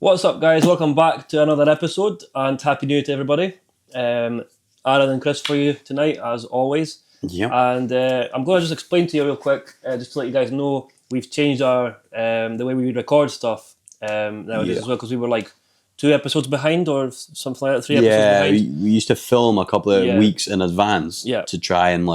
What's up, guys? Welcome back to another episode, and Happy New Year to everybody. Aaron and Chris for you tonight, as always. Yeah. And I'm going to just explain to you real quick, just to let you guys know, we've changed our the way we record stuff nowadays as well, because we were like 2 episodes behind or something like that, 3 episodes behind. Yeah, we used to film a couple of weeks in advance to try and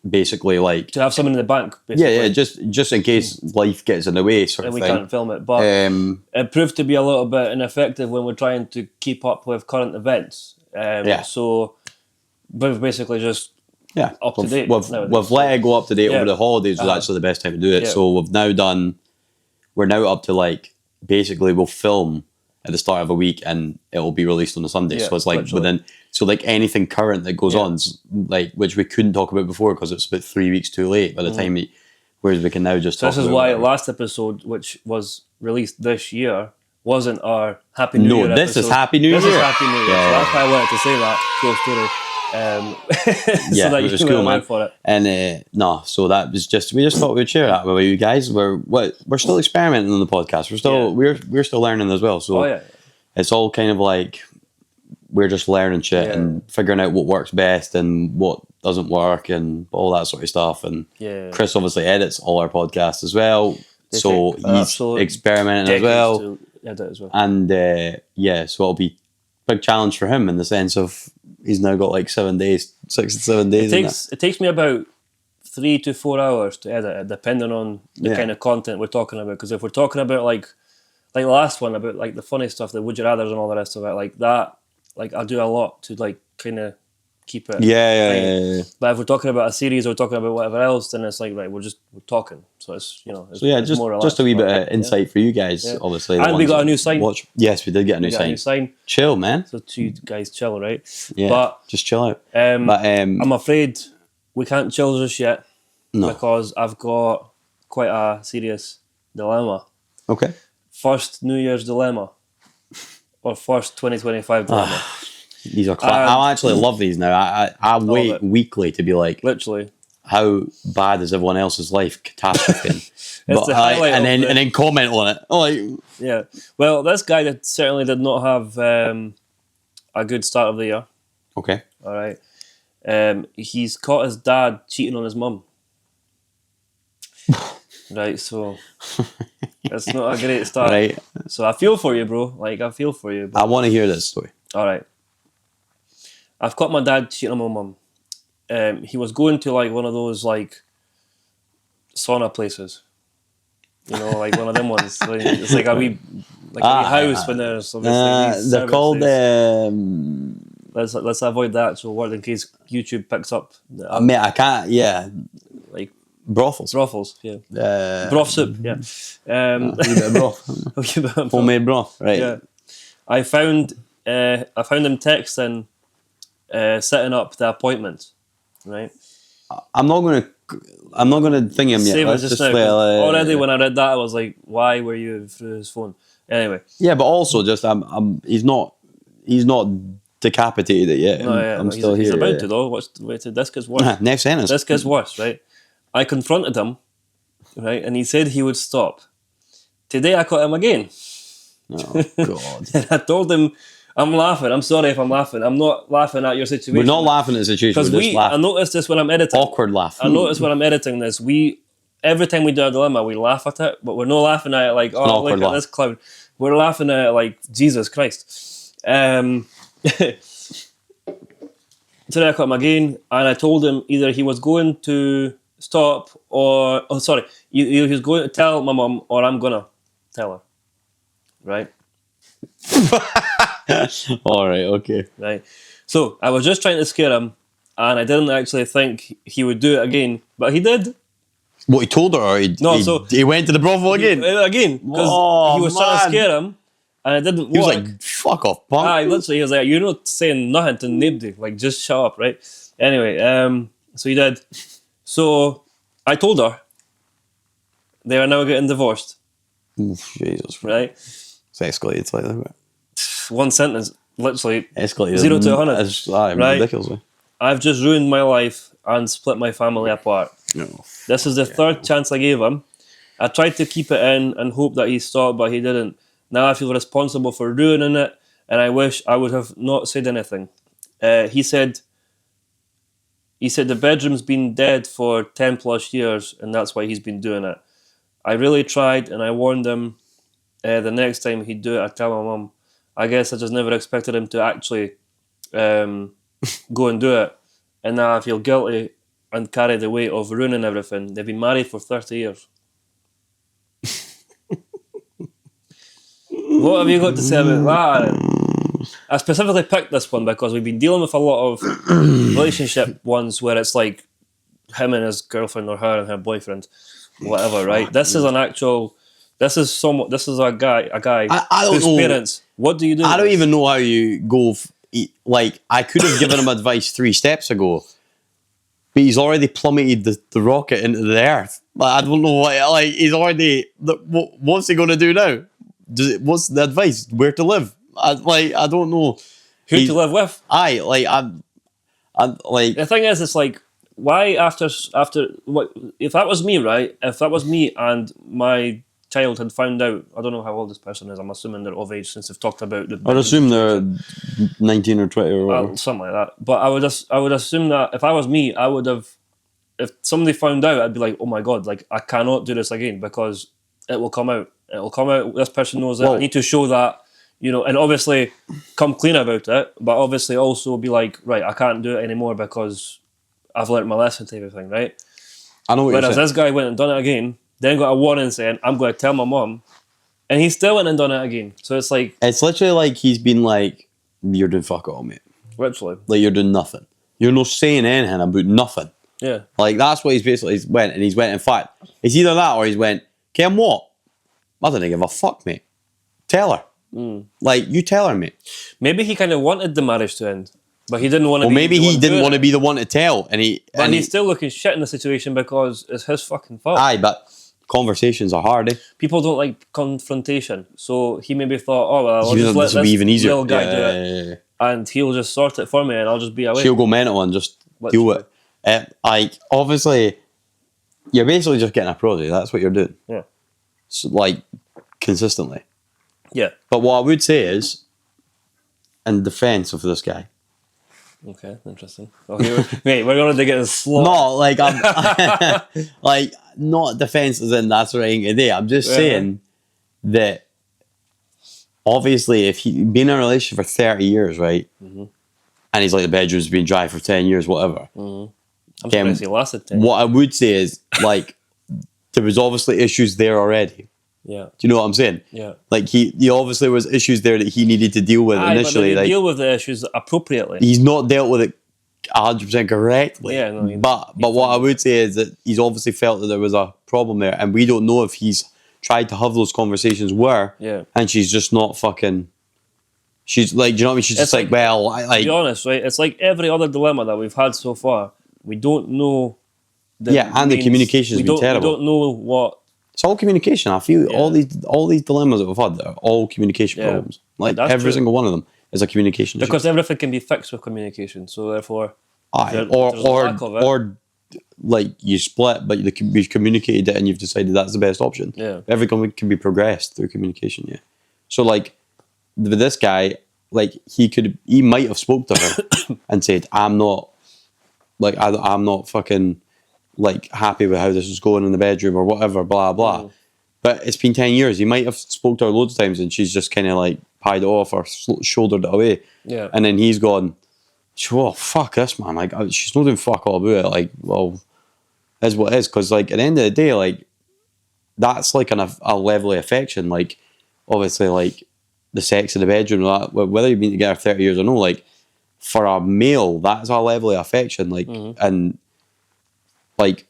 basically to have something in the bank, basically. Yeah, just in case life gets in the way, sort of and we thing. can't film it. But it proved to be a little bit ineffective when we're trying to keep up with current events. So we've basically just up to date. We've let it go up to date over the holidays. Was actually the best time to do it. So we're now up to basically we'll film at the start of a week and it will be released on a Sunday. So it's anything current that goes on, which we couldn't talk about before because it's about 3 weeks too late by the time whereas we can now just talk about it. This is why last episode, which was released this year, wasn't our Happy New Year episode. This is Happy New Year. This is Happy New Year. So that's why I wanted to say that. Cool story. So that it was cool, man. For it. And so that was we just thought we'd share that with you guys. We're still experimenting on the podcast. We're still learning as well. So it's all kind of like we're just learning shit and figuring out what works best and what doesn't work and all that sort of stuff. And Chris obviously edits all our podcasts as well. So he's experimenting as well. To edit as well. And so it'll be a big challenge for him in the sense of he's now got 7 days, 6 to 7 days. It takes me about 3 to 4 hours to edit it, depending on the kind of content we're talking about. Because if we're talking about like the last one about the funny stuff, the would you rather's and all the rest of it, I do a lot to kind of keep it. Yeah. But if we're talking about a series or talking about whatever else, then it's we're talking. So it's it's more relaxed. Just a wee bit of insight for you guys, obviously. And we got a new sign. Yes, we did get a new sign. Chill, man. So 2 guys chill, right? Yeah. But just chill out. I'm afraid we can't chill just yet. No. Because I've got quite a serious dilemma. Okay. First New Year's dilemma. Or first 2025 dilemma. These are I actually love these now. I wait weekly to be literally, how bad is everyone else's life catastrophing? and then comment on it. Well, this guy that certainly did not have a good start of the year. Okay. All right. He's caught his dad cheating on his mum. Right, so it's not a great start. Right. So I feel for you, bro. I feel for you. I want to hear this story. All right. I've caught my dad cheating on my mum. He was going to one of those sauna places. One of them ones. It's a wee house when there's obviously they're called. Let's avoid the actual word in case YouTube picks up. I can't. Yeah. Brothels. Yeah. Broth soup, yeah. A wee bit of broth. Homemade broth, right. Yeah. I found him texting, setting up the appointment, right? I'm not gonna thing him yet. Same as just now. Already when I read that, I was like, why were you through his phone? Anyway. Yeah, but also just he's not decapitated yet. I'm still here. He's about to though. This gets worse. Next sentence. This gets worse, right? I confronted him, right, and he said he would stop. Today I caught him again. Oh, God. And I told him, I'm laughing. I'm sorry if I'm laughing. I'm not laughing at your situation. We're not laughing at the situation. We're just laughing. I noticed this when I'm editing. Awkward laugh. I noticed when I'm editing this. Every time we do a dilemma, we laugh at it, but we're not laughing at it look at this clown. We're laughing at it Jesus Christ. Today I caught him again, and I told him either he was going to stop or he was going to tell my mum or I'm gonna tell her, right? All right, okay, right. So I was just trying to scare him, and I didn't actually think he would do it again, but he did. What, he told her, or he went to the brothel again? Again, because he was trying to scare him, and it didn't work. He was like, "Fuck off, punk!" Literally, he was like, "You're not saying nothing to nobody. Just shut up, right?" Anyway, so he did. So I told her they are now getting divorced. Jesus, right? It's escalated slightly. One sentence, literally escalated 0 to 100. Right? Ridiculously. I've just ruined my life and split my family apart. No. This is the third chance I gave him. I tried to keep it in and hope that he stopped, but he didn't. Now I feel responsible for ruining it, and I wish I would have not said anything. He said the bedroom's been dead for 10 plus years, and that's why he's been doing it. I really tried, and I warned him the next time he'd do it, I'd tell my mum. I guess I just never expected him to actually go and do it. And now I feel guilty and carry the weight of ruining everything. They've been married for 30 years. What have you got to say about that, Aaron? I specifically picked this one because we've been dealing with a lot of relationship ones where it's like him and his girlfriend or her and her boyfriend, whatever, right? This is an actual... This is a guy I don't whose know. Parents. What do you do? I don't even know how you go. Like, I could have given him advice 3 steps ago, but he's already plummeted the rocket into the earth. Like, I don't know what. Like, he's already. What's he going to do now? What's the advice? Where to live? I don't know. Who to live with? I'm like. The thing is, it's like, why after what? If that was me, right? If that was me and my child had found out, I don't know how old this person is, I'm assuming they're of age since they've talked about I'd assume they're 19 or 20 or whatever. Something like that. But I would assume that if I was me, I would have, if somebody found out, I'd be like, oh my God, like, I cannot do this again because it will come out. It will come out, this person knows it. I need to show that, and obviously come clean about it, but obviously also be like, right, I can't do it anymore because I've learnt my lesson type of thing, right? I know what Whereas you're saying. this guy went and done it again, then got a warning saying, I'm going to tell my mum, and he still went and done it again. So it's like... It's literally like he's been like, you're doing fuck all, mate. Literally. Like, you're doing nothing. You're not saying anything about nothing. Yeah. Like, that's what he's went, in fact, it's either that or he's went, Kim, what? I don't give a fuck, mate. Tell her. Like, you tell her, mate. Maybe he kind of wanted the marriage to end, but he didn't want to Or maybe he didn't want to be the one to tell, and he's still looking shit in the situation because it's his fucking fault. Aye, but conversations are hard, eh? People don't like confrontation, so he maybe thought, oh well, I'll just let this will be even easier. little guy do it, and he'll just sort it for me, and I'll just be away. She'll go mental and just deal with it. Like, obviously, you're basically just getting a project. That's what you're doing. Yeah. So, like, consistently. Yeah. But what I would say is, in defence of this guy. Okay, interesting. Okay, mate, we're going to get this slow. No, like, I'm like, not defence as in that's the right thing to do. I'm just saying that obviously if he's been in a relationship for 30 years, right? Mm-hmm. And he's like, the bedroom's been dry for 10 years, whatever. Mm-hmm. I'm surprised he lasted 10 What I would say is, like, there was obviously issues there already. Yeah. Do you know what I'm saying? Yeah. Like, he obviously was issues there that he needed to deal with initially. But like, deal with the issues appropriately. He's not dealt with it 100% correctly. Yeah, no, but what I would say is that he's obviously felt that there was a problem there, and we don't know if he's tried to have those conversations and she's just not fucking... She's like, do you know what I mean? She's just like, well, to be honest, right? It's like every other dilemma that we've had so far. We don't know... and the communication has been terrible. We don't know what... It's all communication. I feel all these dilemmas that we've had are all communication problems. Like, every single one of them is a communication issue. Because everything can be fixed with communication. So therefore, or like you split, but you communicated it and you've decided that's the best option. Yeah, everything can be progressed through communication. Yeah. So like with this guy, like he might have spoke to her and said, I'm not fucking like happy with how this is going in the bedroom or whatever, blah blah. Mm. But it's been 10 years. He might have spoke to her loads of times and she's just kind of like pied it off or shouldered it away. Yeah. And then he's gone, oh, fuck this, man. Like, she's not doing fuck all about it. Like, well, that's what it is. Because, like, at the end of the day, like, that's like a level of affection. Like, obviously, like, the sex in the bedroom, whether you've been together 30 years or no, like, for a male, that's a level of affection. Like, and, like,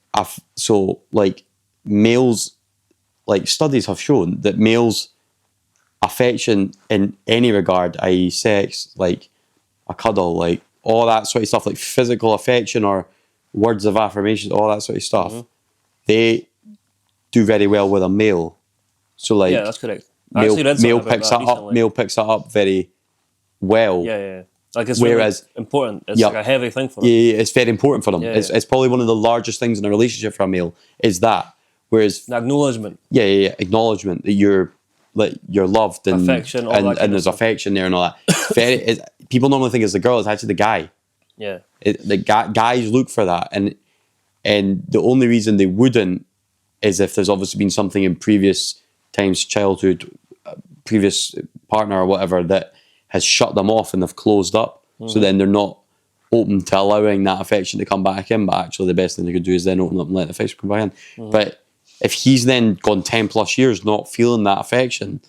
so, like, males... Like, studies have shown that males' affection in any regard, i.e. sex, like a cuddle, like all that sort of stuff, like physical affection or words of affirmation, all that sort of stuff, they do very well with a male. So, like... Yeah, that's correct. Male picks that up very well. Yeah. Like, it's really important. It's like a heavy thing for them. Yeah, it's very important for them. It's probably one of the largest things in a relationship for a male, is that. Whereas the acknowledgement. Yeah. Acknowledgement that you're like you're loved and affection, and there's affection there and all that. People normally think it's the girl, it's actually the guy. Yeah. Guys look for that, and the only reason they wouldn't is if there's obviously been something in previous times, childhood, previous partner or whatever, that has shut them off and they've closed up. So then they're not open to allowing that affection to come back in, but actually the best thing they could do is then open up and let the affection come back in. But if he's then gone 10 plus years not feeling that affection,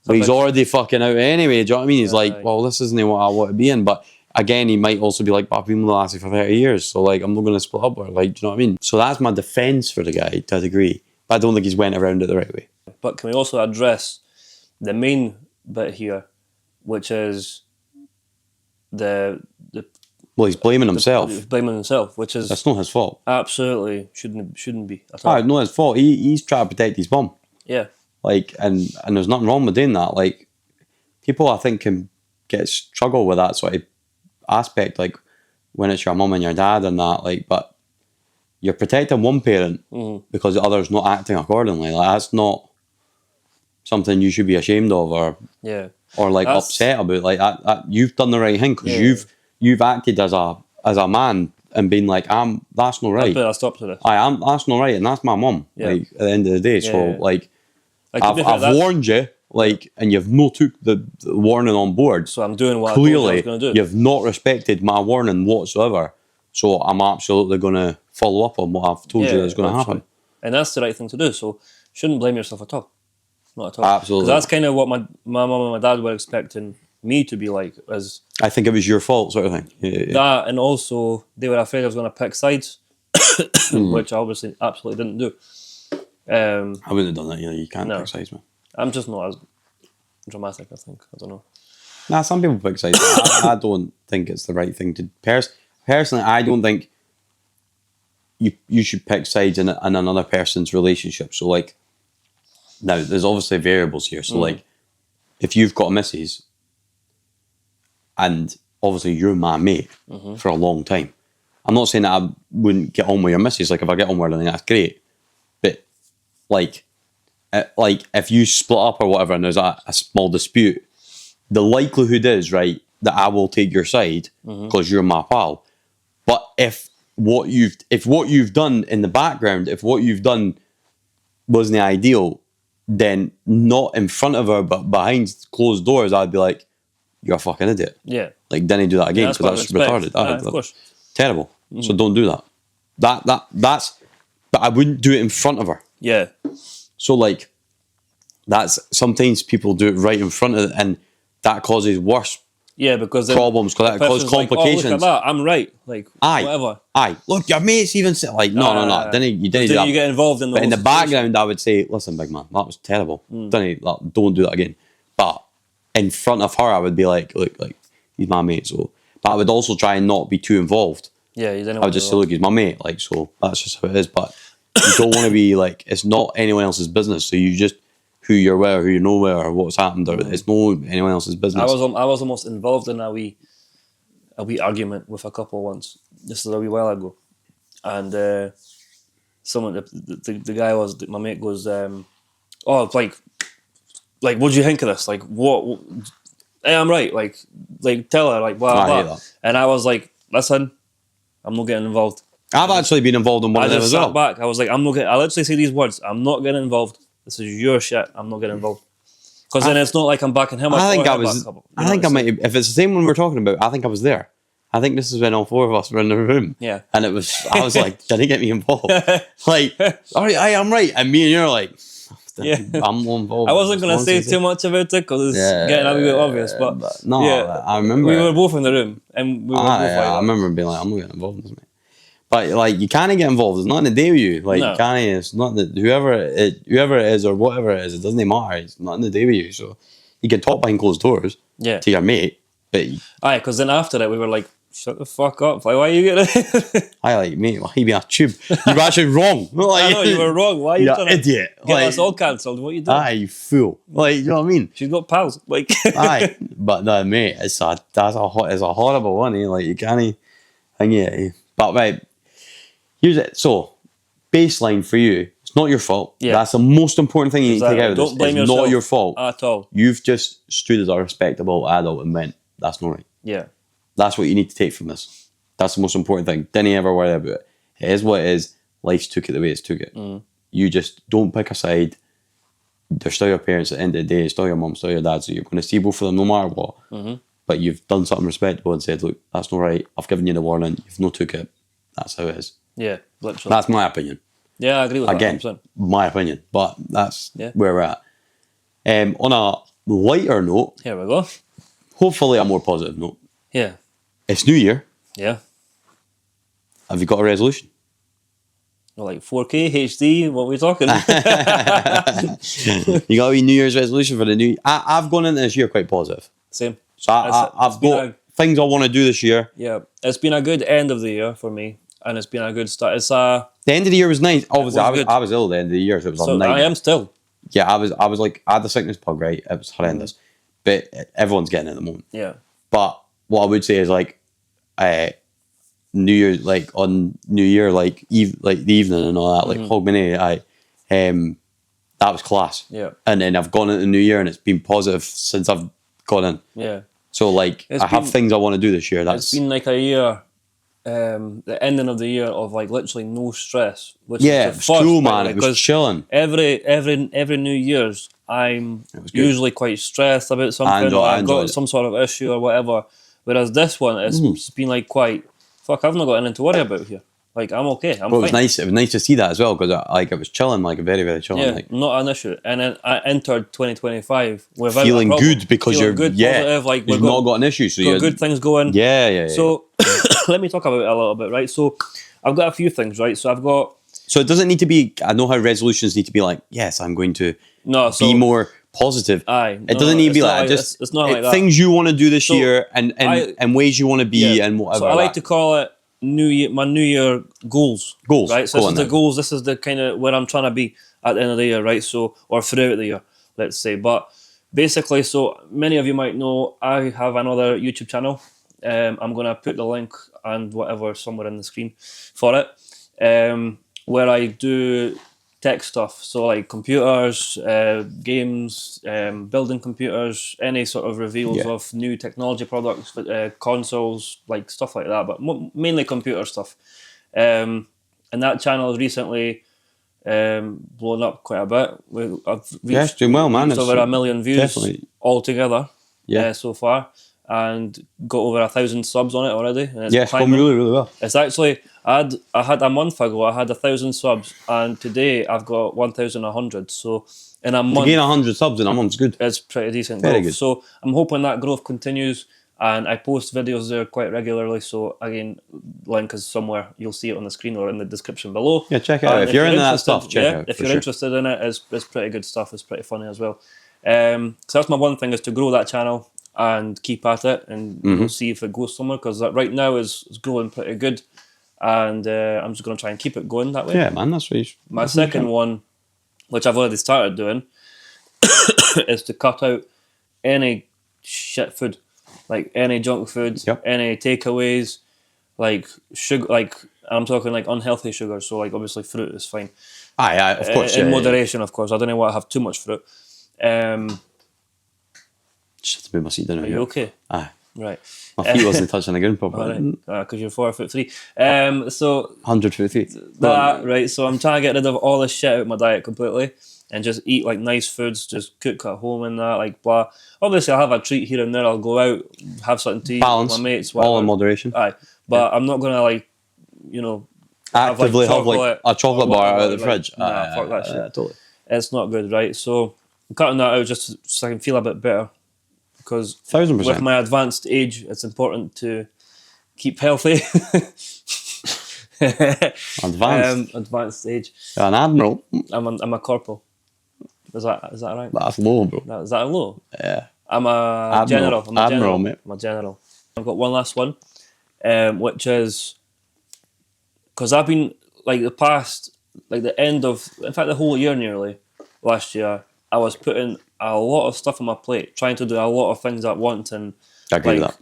but he's already fucking out anyway, do you know what I mean? He's like, well, this isn't what I want to be in. But again, he might also be like, but I've been with the lassie for 30 years, so like, I'm not going to split up with her. Like, do you know what I mean? So that's my defence for the guy, to a degree. But I don't think he's went around it the right way. But can we also address the main bit here, which is the well, he's blaming himself. He's blaming himself, which is... That's not his fault. Absolutely shouldn't be at all. Alright, not his fault. He's trying to protect his mum. Yeah. Like, and there's nothing wrong with doing that. Like, people, I think, can struggle with that sort of aspect, like, when it's your mum and your dad and that, like, but you're protecting one parent because the other's not acting accordingly. Like, that's not something you should be ashamed of or like upset about. Like, that you've done the right thing because you've acted as a man and been like, that's not right. I stopped with it. That's not right, and that's my mum. Like, at the end of the day, so like I've warned you, like, and you've no took the warning on board. So I'm doing what clearly I told you I was going to do. You've not respected my warning whatsoever. So I'm absolutely going to follow up on what I've told you is going to happen. And that's the right thing to do. So shouldn't blame yourself at all. Not at all. Absolutely. Because that's kind of what my mum and my dad were expecting me to be like. As I think it was your fault, sort of thing. Yeah. That, and also they were afraid I was going to pick sides, which I obviously absolutely didn't do. I wouldn't have done that either. You can't pick sides, man. I'm just not as dramatic, I think. I don't know. Nah, some people pick sides. I don't think it's the right thing to... Personally, I don't think you should pick sides in another person's relationship. So, like, now, there's obviously variables here. So, like, if you've got a missus and obviously you're my mate for a long time, I'm not saying that I wouldn't get on with your missus. Like, if I get on with her, then that's great. But, like if you split up or whatever and there's a small dispute, the likelihood is, right, that I will take your side because you're my pal. But if what you've done in the background, if what you've done wasn't ideal, then not in front of her but behind closed doors, I'd be like, you're a fucking idiot. Yeah. Like, didn't do that again because that's retarded. Of course. Terrible. So don't do that. That's. But I wouldn't do it in front of her. Yeah. So, like, that's sometimes people do it right in front of it, and that causes worse because problems, because that causes complications. Like, oh, look at that, I'm right. Like, whatever. Look, your mate's even said, like, no. You didn't do that. You get involved in the But in the background, I would say, listen, big man, that was terrible. Don't do that again. But in front of her, I would be like, look, like, he's my mate, so. But I would also try and not be too involved. Yeah, you didn't. I would just say, look, he's my mate, like, so that's just how it is. But you don't want to be like, it's not anyone else's business. So you just, who you're with, or who you know with, or what's happened, or it's no anyone else's business. I was almost involved in a wee argument with a couple once. This is a wee while ago, and someone, the guy was, my mate goes, oh, like, what do you think of this? Like, what? Hey, I'm right. Like, tell her, like, blah blah. And I was like, listen, I'm not getting involved. I've actually been involved in one of them as well. I just sat back. I was like, I literally say these words. I'm not getting involved. This is your shit. I'm not getting involved. Because then it's not like I'm backing him. I think I might. If it's the same one we're talking about, I think I was there. I think this is when all four of us were in the room. Yeah. And I was like, did he get me involved? Like, all right, I'm right. And me and you're like, I'm more involved. I wasn't going to say too much about it because it's getting a bit obvious. But no, I remember. We were both in the room. And we were both I remember being like, I'm not getting involved in this, mate. But, like, you can't get involved. It's nothing to do with you. Like, you can't. It's not that whoever it is or whatever it is, it doesn't matter. It's nothing to do with you. So you can talk behind closed doors to your mate. But because then after that we were like, shut the fuck up. Like, why are you getting it? Like, mate, why are you being a tube? You're actually wrong. Like, I know, you were wrong. Why are you trying to idiot? Get us all cancelled? What are you doing? You fool. Like, you know what I mean? She's got pals. Like, but no, mate, it's a horrible one. Like, you can't hang it. But right. Here's it. So, baseline for you, it's It's not your fault. Yeah. That's the most important thing you need to take out of this. Don't blame it's yourself not your fault at all. You've just stood as a respectable adult and went, that's not right. Yeah. That's what you need to take from this. That's the most important thing. Didn't ever worry about it. It is what it is. Life's took it the way it's took it. You just don't pick a side. They're still your parents at the end of the day. It's still your mum, still your dad. So you're going to see both of them no matter what. But you've done something respectable and said, look, that's not right. I've given you the warning. You've not took it. That's how it is. Yeah, literally. That's my opinion. Yeah, I agree with Again, that. Again, my opinion. But that's where we're at. On a lighter note. Here we go. Hopefully a more positive note. Yeah. It's New Year. Yeah. Have you got a resolution? Like 4K, HD, what are we talking? You got a wee New Year's resolution for the new year? I've gone into this year quite positive. Same. So I've got things I want to do this year. Yeah. It's been a good end of the year for me. And it's been a good start. It's the end of the year was nice. Obviously, I was ill at the end of the year, so it was a night. I am still. Yeah, I was like, I had the sickness bug, right? It was horrendous. But everyone's getting it at the moment. Yeah. But what I would say is like, New Year, like on New Year, like the evening and all that, like Hogmanay, that was class. Yeah. And then I've gone into New Year and it's been positive since I've gone in. Yeah. So like, I have things I want to do this year. It's been like a year, the ending of the year of like literally no stress. Which it was cool, man. It was chilling. Every New Year's, I'm usually quite stressed about something, or I've got some sort of issue or whatever. Whereas this one, it's been like quite, fuck, I've not got anything to worry about here. Like, I'm okay. I'm fine. It was nice. It was nice to see that as well, because it was chilling, like very, very chilling. Yeah, like, not an issue. And then I entered 2025 without feeling a problem. good because feeling good, positive. Like you've not got an issue, so got good things going. Yeah. So let me talk about it a little bit, right? So I've got a few things, right? So I've got. So it doesn't need to be. I know how resolutions need to be like. Yes, I'm going to be more positive. It doesn't need to be like just. It's not like that. Things you want to do this year and ways you want to be and whatever. So I like to call it my New Year goals. Goals, right? So this is the goals. This is the kind of where I'm trying to be at the end of the year, right? So or throughout the year, let's say. But basically, so many of you might know I have another YouTube channel. I'm gonna put the link and whatever somewhere in the screen for it. Where I do tech stuff, so like computers, games, building computers, any sort of reveals of new technology products, consoles, like stuff like that, but mainly computer stuff. And that channel has recently blown up quite a bit. I've reached, doing well, man. It's over 1 million views altogether so far, and got over 1,000 subs on it already. And it's going really, really well. It's actually, I had a month ago, I had 1,000 subs, and today I've got 1,100. So in a month, to gain 100 subs in a month's good. It's pretty decent Very growth. good. So I'm hoping that growth continues, and I post videos there quite regularly. So again, link is somewhere, you'll see it on the screen or in the description below. Yeah, check it out. If you're into that stuff, check it out. If you're interested in it, it's pretty good stuff. It's pretty funny as well. So that's my one thing, is to grow that channel and keep at it, and we'll see if it goes somewhere, because right now is growing pretty good, and I'm just going to try and keep it going that way. Yeah, man, that's what you should. My second one, which I've already started doing, is to cut out any shit food, like any junk food, any takeaways, like sugar, like I'm talking like unhealthy sugar. So like obviously fruit is fine. Aye, of course. In moderation, of course. I don't want to have too much fruit. Just have to move my seat down. Are you okay? Aye. Right. My feet wasn't touching the ground properly. Because you're 4'3". So 100 feet. That right. So I'm trying to get rid of all this shit out of my diet completely, and just eat like nice foods, just cook at home and that, like blah. Obviously, I'll have a treat here and there. I'll go out, have something to eat with my mates. Whatever. All in moderation. Aye, but I'm not gonna like, actively have like a chocolate bar out of the fridge. Nah, fuck that shit. Totally. It's not good, right? So I'm cutting that out just so I can feel a bit better. Because 1000%. With my advanced age, it's important to keep healthy. Advanced age. You're an admiral. I'm a corporal. Is that right? That's low, bro. Is that a low? Yeah. I'm a general. I'm a admiral, general, mate. I'm a general. I've got one last one, which is because I've been like the end of, in fact, the whole year nearly last year, I was putting a lot of stuff on my plate, trying to do a lot of things at once, and I agree with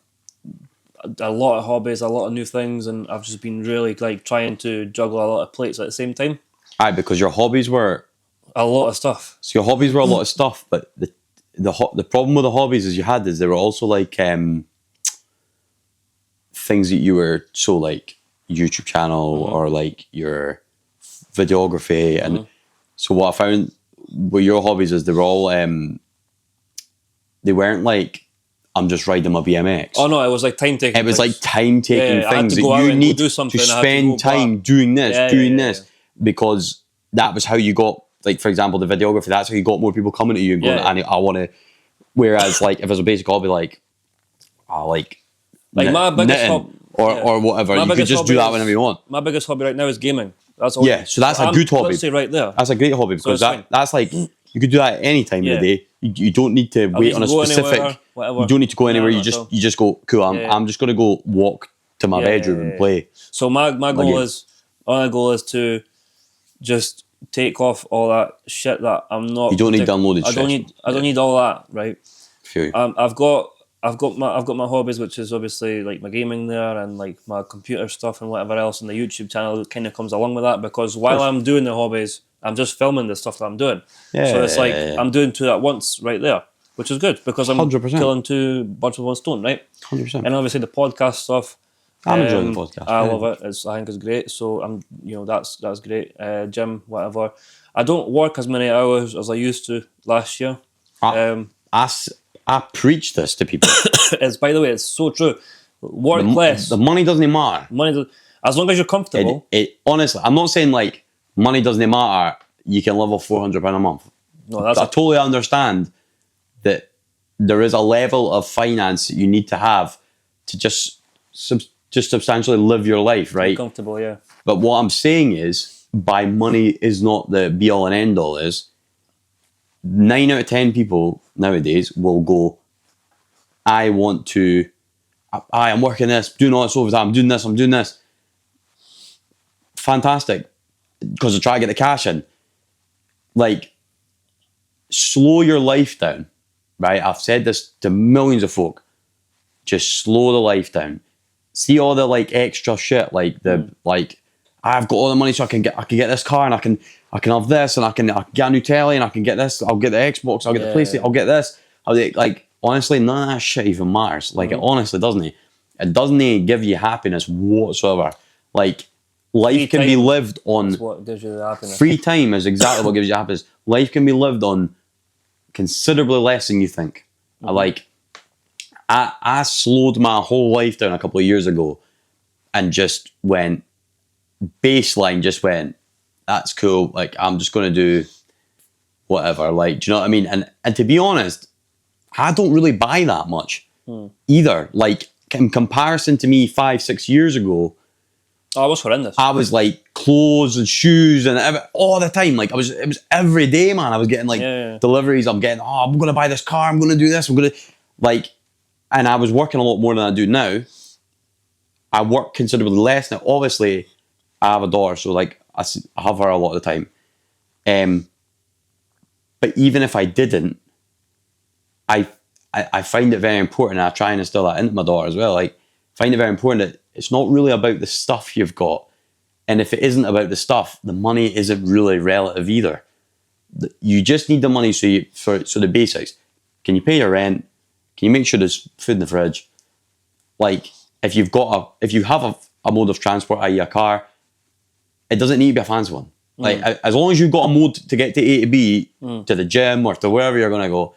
that. A lot of hobbies, a lot of new things, and I've just been really like trying to juggle a lot of plates at the same time. Aye, because your hobbies were a lot of stuff. So your hobbies were a lot of stuff, but the problem with the hobbies is they were also like things that you were so like YouTube channel or like your videography, and so what I found with your hobbies is they were all they weren't like I'm just riding my BMX. Oh no, it was like time taking. It was like time taking things that you need to spend time doing this, because that was how you got, like, for example, the videography. That's how you got more people coming to you and going, I want to. Whereas, like, if it was a basic hobby, like my biggest hobby or whatever, you could just do that whenever you want. My biggest hobby right now is gaming. That's all. Yeah, so that's a good hobby. Let's say right there. That's a great hobby, because that's like you could do that at any time of the day. You don't need to wait on a specific. Anywhere, you don't need to go anywhere. You just go, cool. I'm just going to go walk to my bedroom and play. So my goal is to just take off all that shit that I'm not. You don't need downloaded shit. I don't need all that, right? Phew. I've got my hobbies, which is obviously like my gaming there and like my computer stuff and whatever else, and the YouTube channel kind of comes along with that, because while I'm doing the hobbies, I'm just filming the stuff that I'm doing. So it's like I'm doing two at once right there, which is good, because I'm 100%. killing two birds with one stone, right? 100%. And obviously the podcast stuff. I'm enjoying the podcast. I love it. I think it's great. So I'm, that's great. Gym, whatever. I don't work as many hours as I used to last year. I preach this to people. It's, by the way, it's so true. Work less. The money doesn't matter. As long as you're comfortable. Honestly, I'm not saying like money doesn't matter. You can live off £400 a month. No, I totally understand that there is a level of finance that you need to have to just substantially live your life, right? Comfortable, yeah. But what I'm saying is, by money is not the be all and end all. Is 9 out of 10 people nowadays will go, I'm working this, doing all this overtime, I'm doing this. Fantastic. Because I try to get the cash in. Like, slow your life down, right? I've said this to millions of folk. Just slow the life down. See all the like extra shit, like I've got all the money so I can get this car, and I can have this, and I can get a new telly, and I can get this. I'll get the Xbox. I'll get the PlayStation. I'll get this. Like, honestly, none of that shit even matters. Like, it honestly doesn't. It doesn't give you happiness whatsoever. Like, life can be lived on. That's what gives you the happiness. Free time is exactly what gives you happiness. Life can be lived on considerably less than you think. I slowed my whole life down a couple of years ago, and just went baseline. Just went, that's cool. Like, I'm just going to do whatever. Like, do you know what I mean? And to be honest, I don't really buy that much either. Like, in comparison to me 5-6 years ago, I was horrendous. I was like clothes and shoes and all the time. Like, it was every day, man. I was getting like deliveries. I'm getting, I'm going to buy this car. I'm going to do this. I'm going to like, and I was working a lot more than I do now. I work considerably less now. Obviously, I have a daughter, so like I have her a lot of the time. But even if I didn't, I find it very important, and I try and instill that into my daughter as well. Like, find it very important that it's not really about the stuff you've got. And if it isn't about the stuff, the money isn't really relative either. You just need the money so the basics. Can you pay your rent? Can you make sure there's food in the fridge? Like, if you have a mode of transport, i.e. a car, it doesn't need to be a fancy one. Like, as long as you've got a mode to get to A to B, to the gym or to wherever you're going to go,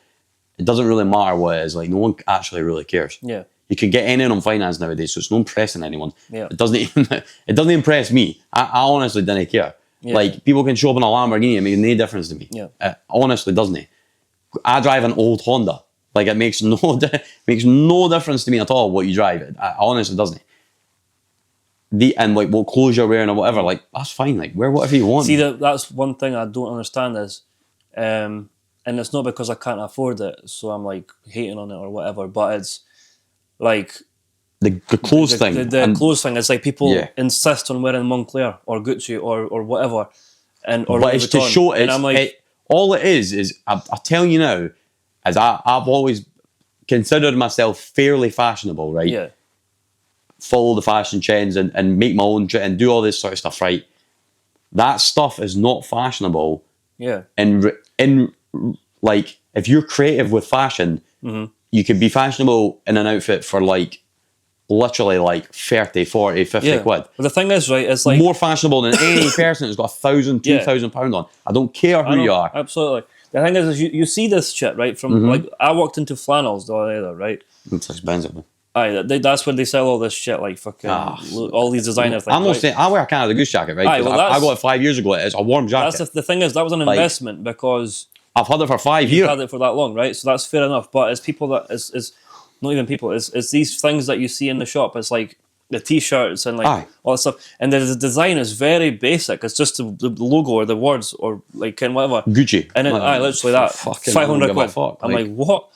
it doesn't really matter what it is. Like, no one actually really cares. Yeah. You can get anything on finance nowadays, so it's not impressing anyone. Yeah. It doesn't impress me. I honestly don't care. Yeah. Like, people can show up in a Lamborghini, it makes no difference to me. Yeah. It honestly doesn't. I drive an old Honda. Like, it makes no difference to me at all what you drive. It honestly doesn't. And like what clothes you're wearing or whatever, like, that's fine. Like, wear whatever you want. See, that's one thing I don't understand is, and it's not because I can't afford it, so I'm like hating on it or whatever. But it's like the clothes thing. The clothes thing. It's like people insist on wearing Moncler or Gucci or whatever, or but it's to show it. I'm like, all it is I'll tell you now, as I've always considered myself fairly fashionable, right? Yeah. Follow the fashion trends and make my own and do all this sort of stuff, right? that stuff is not fashionable. Yeah. In like, if you're creative with fashion, you could be fashionable in an outfit for like literally like 30, 40, 50 quid. But the thing is, right, it's like more fashionable than any person who's got £1,000, £2,000 on. I don't care who you are. Absolutely. The thing is you see this shit, right? From like, I walked into Flannels the other day, right? It's expensive, man. Aye, that's where they sell all this shit, like fucking all these designer things. I'm not saying I wear a Canada Goose jacket, right? I got it 5 years ago. It's a warm jacket. That's the thing is, that was an investment because I've had it for 5 years. You've had it for that long, right? So that's fair enough. But it's people that is not even people. It's these things that you see in the shop. It's like the t-shirts and like all that stuff. And the design is very basic. It's just the logo or the words or like whatever. Gucci. And it, literally that 500 quid. I'm like, what?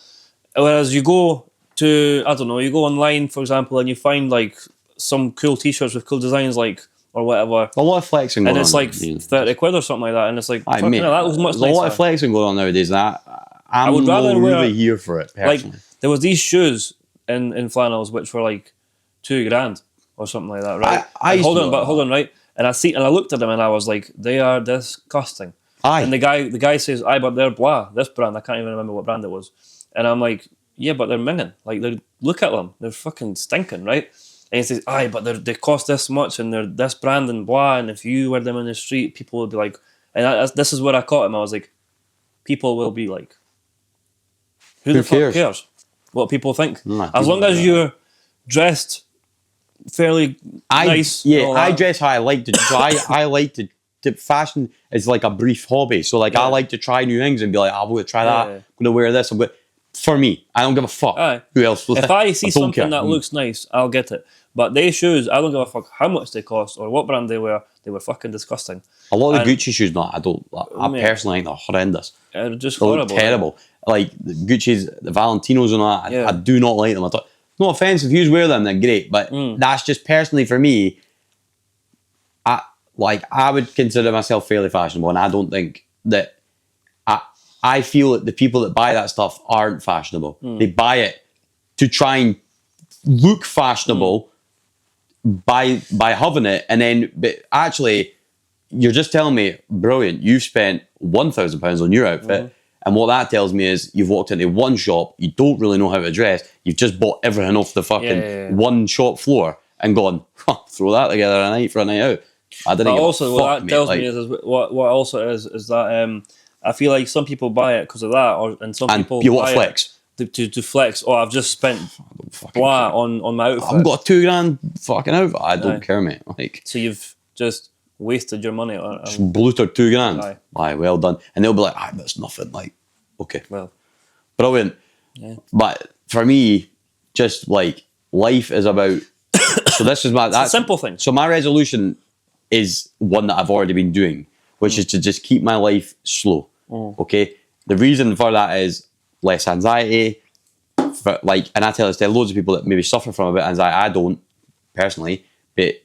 Whereas you go to, I don't know, you go online, for example, and you find like some cool t-shirts with cool designs, like, or whatever. A lot of flexing going on. And it's like 30 quid or something like that. And it's like, that was much nicer. There's a lot of flexing going on nowadays. I would rather really here for it, personally. Like, there was these shoes in Flannels which were like $2,000 or something like that, right? Hold on, right? And I looked at them and I was like, they are disgusting. And the guy says, but they're blah, this brand, I can't even remember what brand it was. And I'm like, yeah, but they're minging. Like, look at them. They're fucking stinking, right? And he says, but they cost this much and they're this brand and blah. And if you wear them in the street, people will be like, and this is where I caught him. I was like, people will be like, who the fuck cares what people think? As long as you're dressed fairly nice. Yeah, I dress how I like to try. I like to fashion is like a brief hobby. So like, I like to try new things and be like, I'm going to try that. I'm going to wear this. For me, I don't give a fuck who else. If I see something that looks nice, I'll get it. But they shoes, I don't give a fuck how much they cost or what brand they were. They were fucking disgusting. A lot of the Gucci shoes, I personally think they're horrendous. They're just horrible. Terrible. Like the Gucci's, the Valentinos and all that, I do not like them. I thought, no offense, if you wear them, they're great. But that's just personally for me. I would consider myself fairly fashionable, and I don't think that. I feel that the people that buy that stuff aren't fashionable. They buy it to try and look fashionable by having it, and then but actually, you're just telling me, brilliant, you've spent £1,000 on your outfit, and what that tells me is you've walked into one shop, you don't really know how to dress, you've just bought everything off the fucking one shop floor and gone, throw that together a night for a night out. I didn't. But also, what that tells me is what also is that. I feel like some people buy it because of that, and some people buy flex. It to flex. Oh, I've just spent blah on my outfit. I've got a $2,000 fucking outfit. I don't care, mate. Like, so you've just wasted your money on blootered $2,000. Aye, well done. And they'll be like, that's nothing. Like, okay, well, brilliant. Yeah. But for me, just like life is about. So this is that's a simple thing. So my resolution is one that I've already been doing, which is to just keep my life slow. Okay, the reason for that is less anxiety. And I tell this to loads of people that maybe suffer from a bit of anxiety. I don't personally, but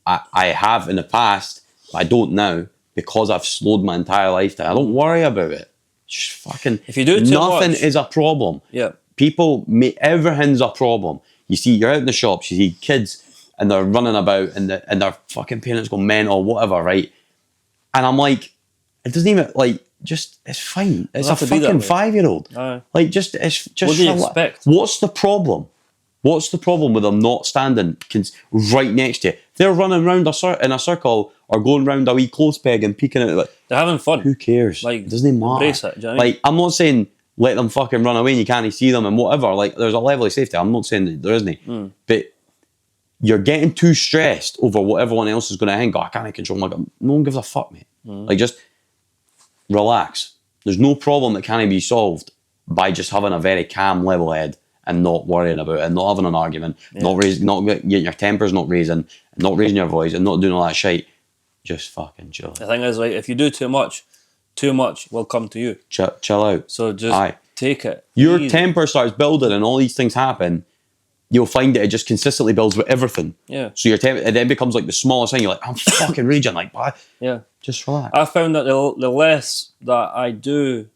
I have in the past. But I don't now because I've slowed my entire life down. I don't worry about it. Just fucking. If you do too nothing much, is a problem. Yeah, people everything's a problem. You see, you're out in the shops. You see kids and they're running about, and their fucking parents go mental, whatever, right? And I'm like, it doesn't even like. Just it's fine. It's a fucking 5-year-old. Like it's just. What do you expect? What's the problem? What's the problem with them not standing right next to you? They're running around in a circle or going round a wee clothes peg and peeking at it. Like, they're having fun. Who cares? Like, it doesn't matter. Embrace it. Do you know what I mean? Like, I'm not saying let them fucking run away and you can't see them and whatever. Like, there's a level of safety. I'm not saying that there isn't. But you're getting too stressed over what everyone else is going to think. I can't control my. No one gives a fuck, mate. Like, just relax. There's no problem that can't be solved by just having a very calm, level head and not worrying about it, not having an argument, not getting your tempers not raising your voice, and not doing all that shit. Just fucking chill. The thing is, like, if you do too much will come to you. Chill out. So just take it. Your temper starts building, and all these things happen. You'll find that it just consistently builds with everything. Yeah. So your temper, it then becomes like the smallest thing. You're like, I'm fucking raging. Like, what? Yeah. Just relax. I found that the less that I do,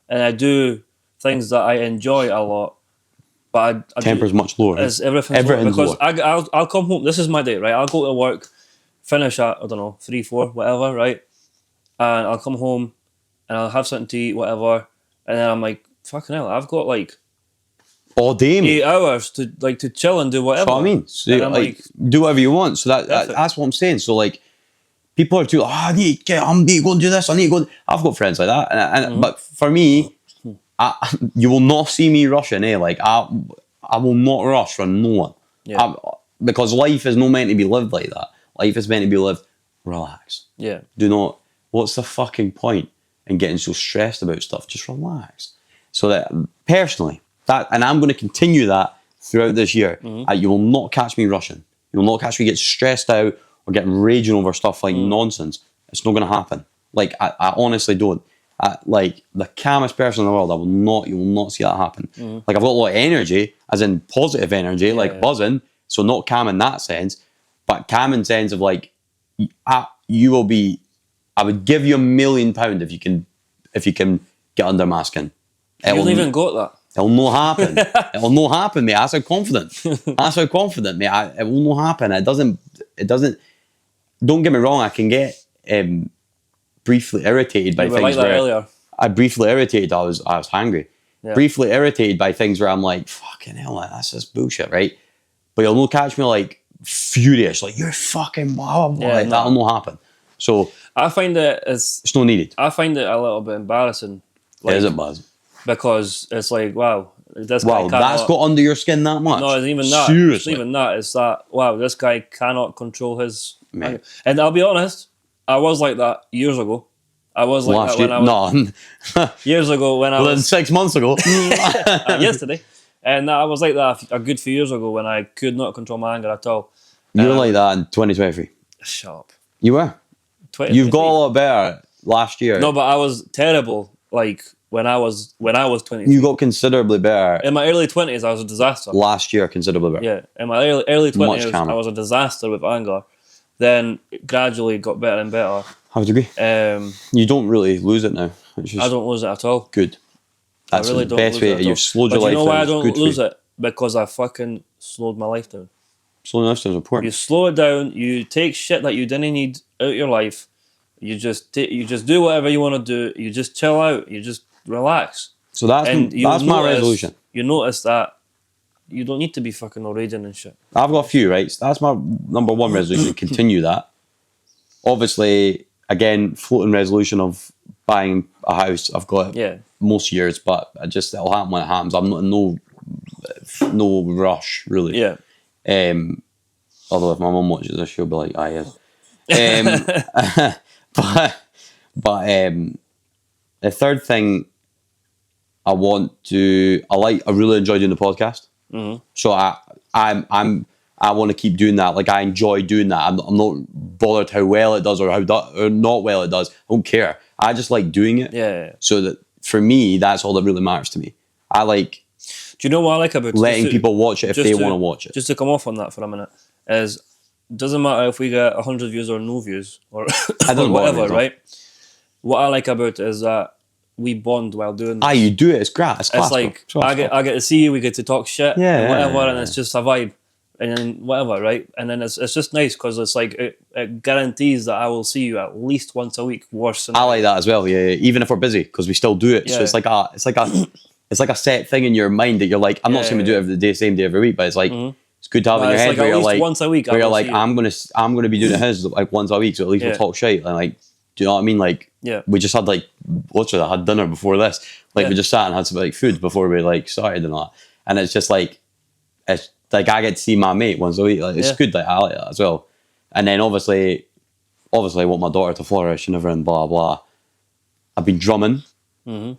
and I do things that I enjoy a lot, but I temper's much lower. Everything's lower because lower. I'll come home. This is my day, right? I'll go to work finish at, I don't know, 3, 4, whatever, right? And I'll come home and I'll have something to eat, whatever. And then I'm like, fucking hell, I've got like all day, mate. 8 hours to chill and do whatever. That's what I mean. So, like, do whatever you want. So that's what I'm saying. So like, people are too like, I need to go and do this. I need to go. I've got friends like that, and but for me, you will not see me rushing. Like I will not rush for no one. Yeah. Because life is not meant to be lived like that. Life is meant to be lived. Relax. Yeah. Do not. What's the fucking point in getting so stressed about stuff? Just relax. So that personally, and I'm going to continue that throughout this year. You will not catch me rushing. You will not catch me get stressed out or getting raging over stuff like nonsense. It's not going to happen. Like I honestly don't. Like the calmest person in the world, you will not see that happen. Like I've got a lot of energy, as in positive energy, like buzzing. So not calm in that sense, but calm in sense of like, you will be. I would give you £1 million if you can get under my skin. You haven't even got that. It'll not happen. It'll not happen, mate. That's how confident. Mate. It will not happen. It doesn't. Don't get me wrong. I can get briefly irritated by things. Like that earlier. I briefly irritated. I was hangry. Yeah. Briefly irritated by things where I'm like, fucking hell, like, that's just bullshit, right? But you'll not catch me like furious, like you're fucking blah, blah, like, that'll not happen. So I find it's not needed. I find it a little bit embarrassing. Like, is it, Buzz? Because it's like, wow, this guy cannot, that's got under your skin that much. No, it's even that. Seriously. It's even that. It's that, wow, this guy cannot control his anger. And I'll be honest, I was like that years ago. I was like that when I was years ago when I was 6 months ago. Yesterday. And I was like that a good few years ago when I could not control my anger at all. You were like that in 2023. Shut up. You were. You've got a lot better last year. No, but I was terrible. Like when I was 20. You got considerably better. In my early 20s, I was a disaster. Last year, considerably better. Yeah, in my early 20s, I was a disaster with anger. Then it gradually got better and better. I would agree. You don't really lose it now. I don't lose it at all. Good. That's I really the don't best way. You've slowed your life down. You know why I don't lose it? Because I fucking slowed my life down. Slowing your life down is important. You slow it down. You take shit that you didn't need out of your life. You just do whatever you want to do. You just chill out. You just relax. So that's my resolution. You notice that you don't need to be fucking all raging and shit. I've got a few, right? So that's my number one resolution. Continue that. Obviously, again, floating resolution of buying a house. I've got it most years, but it'll happen when it happens. I'm not in no rush, really. Yeah. Although if my mum watches this, she'll be like, yes. But the third thing I really enjoy doing the podcast. Mm-hmm. So I want to keep doing that. Like I enjoy doing that. I'm not bothered how well it does or or not well it does. I don't care. I just like doing it. Yeah. So that for me, that's all that really matters to me. I like. Do you know what I like about letting people watch it if they want to watch it? Just to come off on that for a minute, is doesn't matter if we get 100 views or no views or whatever, right? What I like about it is that we bond while doing this. You do it. It's great. It's like I get to see you. We get to talk shit and whatever, and it's just a vibe. And then whatever, right? And then it's just nice because it's like it guarantees that I will see you at least once a week. Worse than I like that as well. Yeah, even if we're busy, because we still do it. Yeah. So it's like a set thing in your mind that you're like, I'm not saying we do it every day, same day every week, but it's like it's good to have in your head like where you're like once a week. Where you're like, I'm gonna be doing his like once a week, so at least we'll talk shit. And like, do you know what I mean? Like, we just had like literally I had dinner before this. Like we just sat and had some like food before we like started and all that. And it's just like it's like I get to see my mate once a week. Like it's good. Like I like that as well. And then obviously I want my daughter to flourish and everything. Blah blah. I've been drumming. Mm-hmm.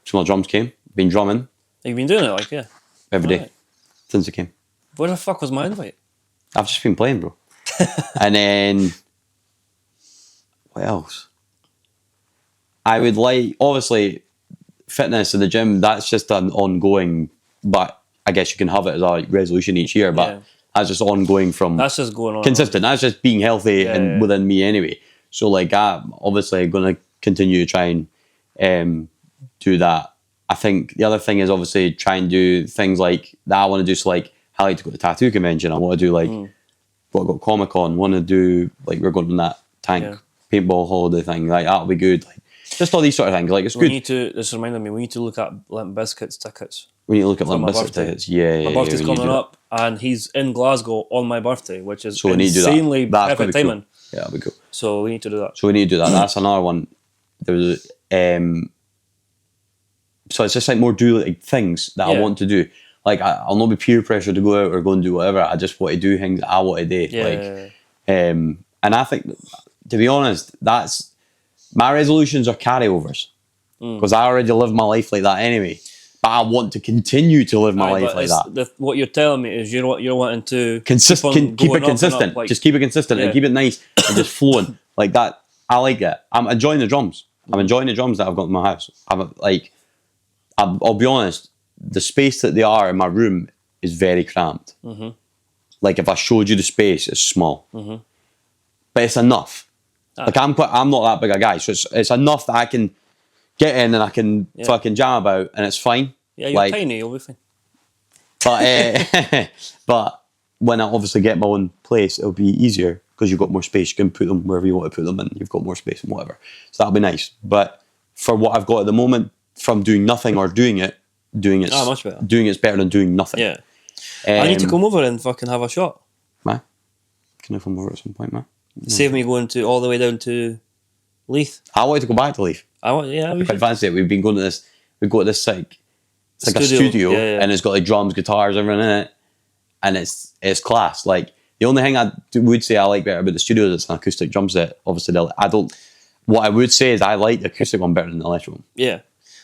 So my drums came. Been drumming. You've been doing it every day since it came. Where the fuck was my invite? I've just been playing, bro. And then what else? I would like obviously fitness in the gym. That's just an ongoing, but I guess you can have it as a resolution each year. But that's just ongoing from. That's just going on. Consistent. That's just being healthy and within me anyway. So like I'm obviously going to continue to try and do that. I think the other thing is obviously try and do things like that I want to do. So like I like to go to the tattoo convention. I want to do like But I've got Comic-Con, want to do, like, we're going on that tank paintball holiday thing, like, that'll be good. Like, just all these sort of things, like, it's good. This reminded me, we need to look at Limp Bizkit's tickets. We need to look at Limp Bizkit's tickets, My birthday's coming up, and he's in Glasgow on my birthday, which is so insanely perfect timing. Cool. Yeah, that'll be cool. So we need to do that. That's another one. There's so it's just like more do like things that I want to do. Like I'll not be peer pressure to go out or go and do whatever. I just want to do things that I want to do. And I think, to be honest, that's my resolutions are carryovers because I already live my life like that anyway. But I want to continue to live my life like that. What you're telling me is you're wanting to keep it consistent. Just keep it consistent and keep it nice and just flowing like that. I like it. I'm enjoying the drums. I'm enjoying the drums that I've got in my house. I'll be honest, the space that they are in my room is very cramped. Like if I showed you the space, it's small, but it's enough. Like I'm not that big a guy, so it's enough that I can get in and I can fucking jam about, and it's fine. Yeah, you're tiny, you'll be fine. But but when I obviously get my own place, it'll be easier because you've got more space. You can put them wherever you want to put them, and you've got more space and whatever. So that'll be nice. But for what I've got at the moment, from doing nothing or doing it's much better. Doing it's better than doing nothing. Yeah. I need to come over and fucking have a shot. Man, can I come over at some point, man? No. Save me going all the way down to Leith. I want to go back to Leith. I quite fancy it. We've been going to this. We've got this like it's like a studio, and it's got like drums, guitars, everything in it, and it's class. Like the only thing I would say I like better about the studio is it's an acoustic drum set. Obviously, I don't. What I would say is I like the acoustic one better than the electric one. Yeah,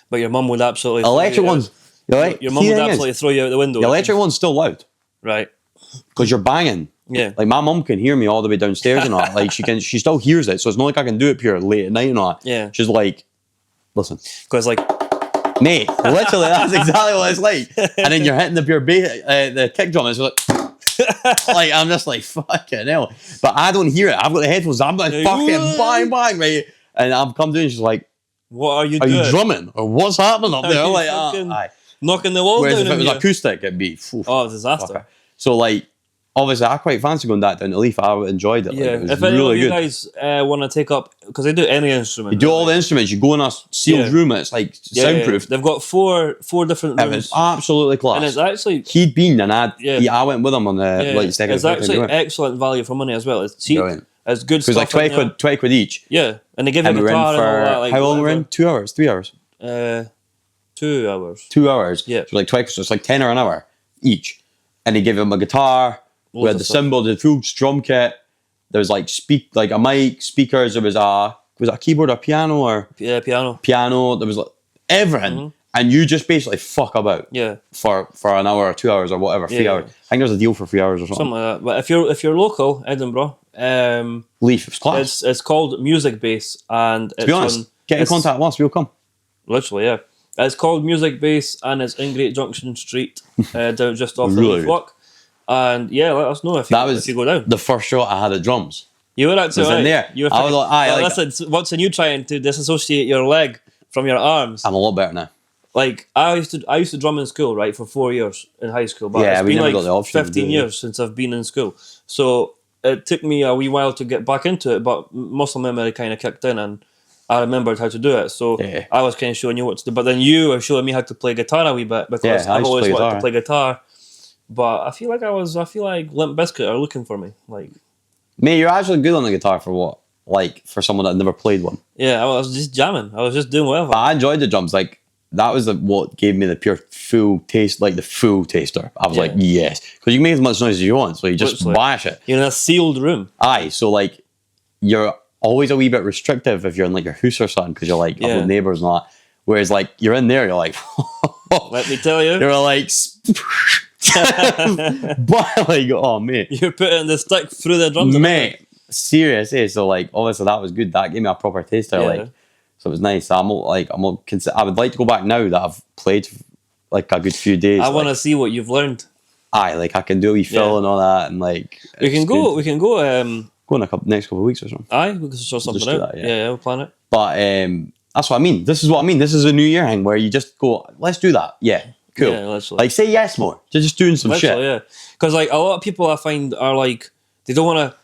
but your mum would absolutely. Electric ones. Your mum would absolutely throw you out the window. The electric one's still loud, right? Because you're banging. Yeah. Like my mum can hear me all the way downstairs and all. Like she still hears it, so it's not like I can do it pure late at night and all. Yeah. She's like, listen. Because like. Mate, literally, that's exactly what it's like. And then you're hitting the pure bass, the kick drum, and it's like, like I'm just like fucking hell. But I don't hear it. I've got the headphones. I'm like fucking bang bang, right? And I'm come down. She's like, "What are you? Are you drumming or what's happening up there?" I'm like, knocking the walls Whereas down. If it was acoustic, it'd be disaster. Fucker. So like. Obviously, I quite fancy going that down to Leith. I enjoyed it. Like, it was if any really of you good. guys want to take up, because they do any instrument. You do all the instruments. You go in a sealed room. It's like soundproof. Yeah. They've got four different rooms. It's absolutely class. And it's actually he'd been and I went with him on the like second. It's actually excellent value for money as well. It's cheap. Brilliant. It's good stuff. It was like 20 quid each. Yeah, and they give you a guitar and all that. Like, how long were we in? 2 hours? 3 hours? 2 hours. 2 hours. Yeah. So like 20. So it's like 10 or an hour each. And they give him a guitar. We had the cymbal, the full drum kit. There was like a mic, speakers. There was a keyboard, a piano, or piano. There was like everything, and you just basically fuck about. For an hour or 2 hours or whatever, 3 hours. I think there's a deal for 3 hours or something. Something like that. But if you're local, Edinburgh, Leith, it's class. It's called Music Base, and to be honest, get in contact with us. We'll come. Literally, yeah. It's called Music Base, and it's in Great Junction Street, down just off the Leith Walk. And let us know if you go down. The first shot I had at drums. You were actually in there. You were I was like, listen, what's when you trying to disassociate your leg from your arms? I'm a lot better now. Like I used to drum in school, right, for 4 years in high school. But it's been like 15 years since I've been in school. So it took me a wee while to get back into it, but muscle memory kind of kicked in and I remembered how to do it. So I was kind of showing you what to do. But then you were showing me how to play guitar a wee bit because I've always wanted to play guitar. But I feel like Limp Bizkit are looking for me. Like, mate, you're actually good on the guitar for what? Like for someone that never played one. Yeah, I was just jamming. I was just doing whatever. But I enjoyed the drums. Like that was what gave me the pure full taste, like the full taster. I was like, yes, because you can make as much noise as you want, so you just bash it. You're in a sealed room. Aye, so like you're always a wee bit restrictive if you're in like your house or something because you're like I've got neighbours and all that. Whereas like you're in there, you're like, let me tell you, you're like. But like, oh mate, you're putting the stick through the drums, mate. Serious, so like, obviously that was good. That gave me a proper taster, like, so it was nice. I would like to go back now that I've played like a good few days. I want to see what you've learned. Aye, like I can do a wee fill and all that, and like we can go. Good. We can go. Go in next couple of weeks or something. Aye, we can sort something out. That, yeah, we'll plan it. But that's what I mean. This is what I mean. This is a New Year thing where you just go, let's do that. Yeah. Cool. Yeah, like say yes more. You're just doing some shit. Yeah, because like a lot of people I find are like They don't want to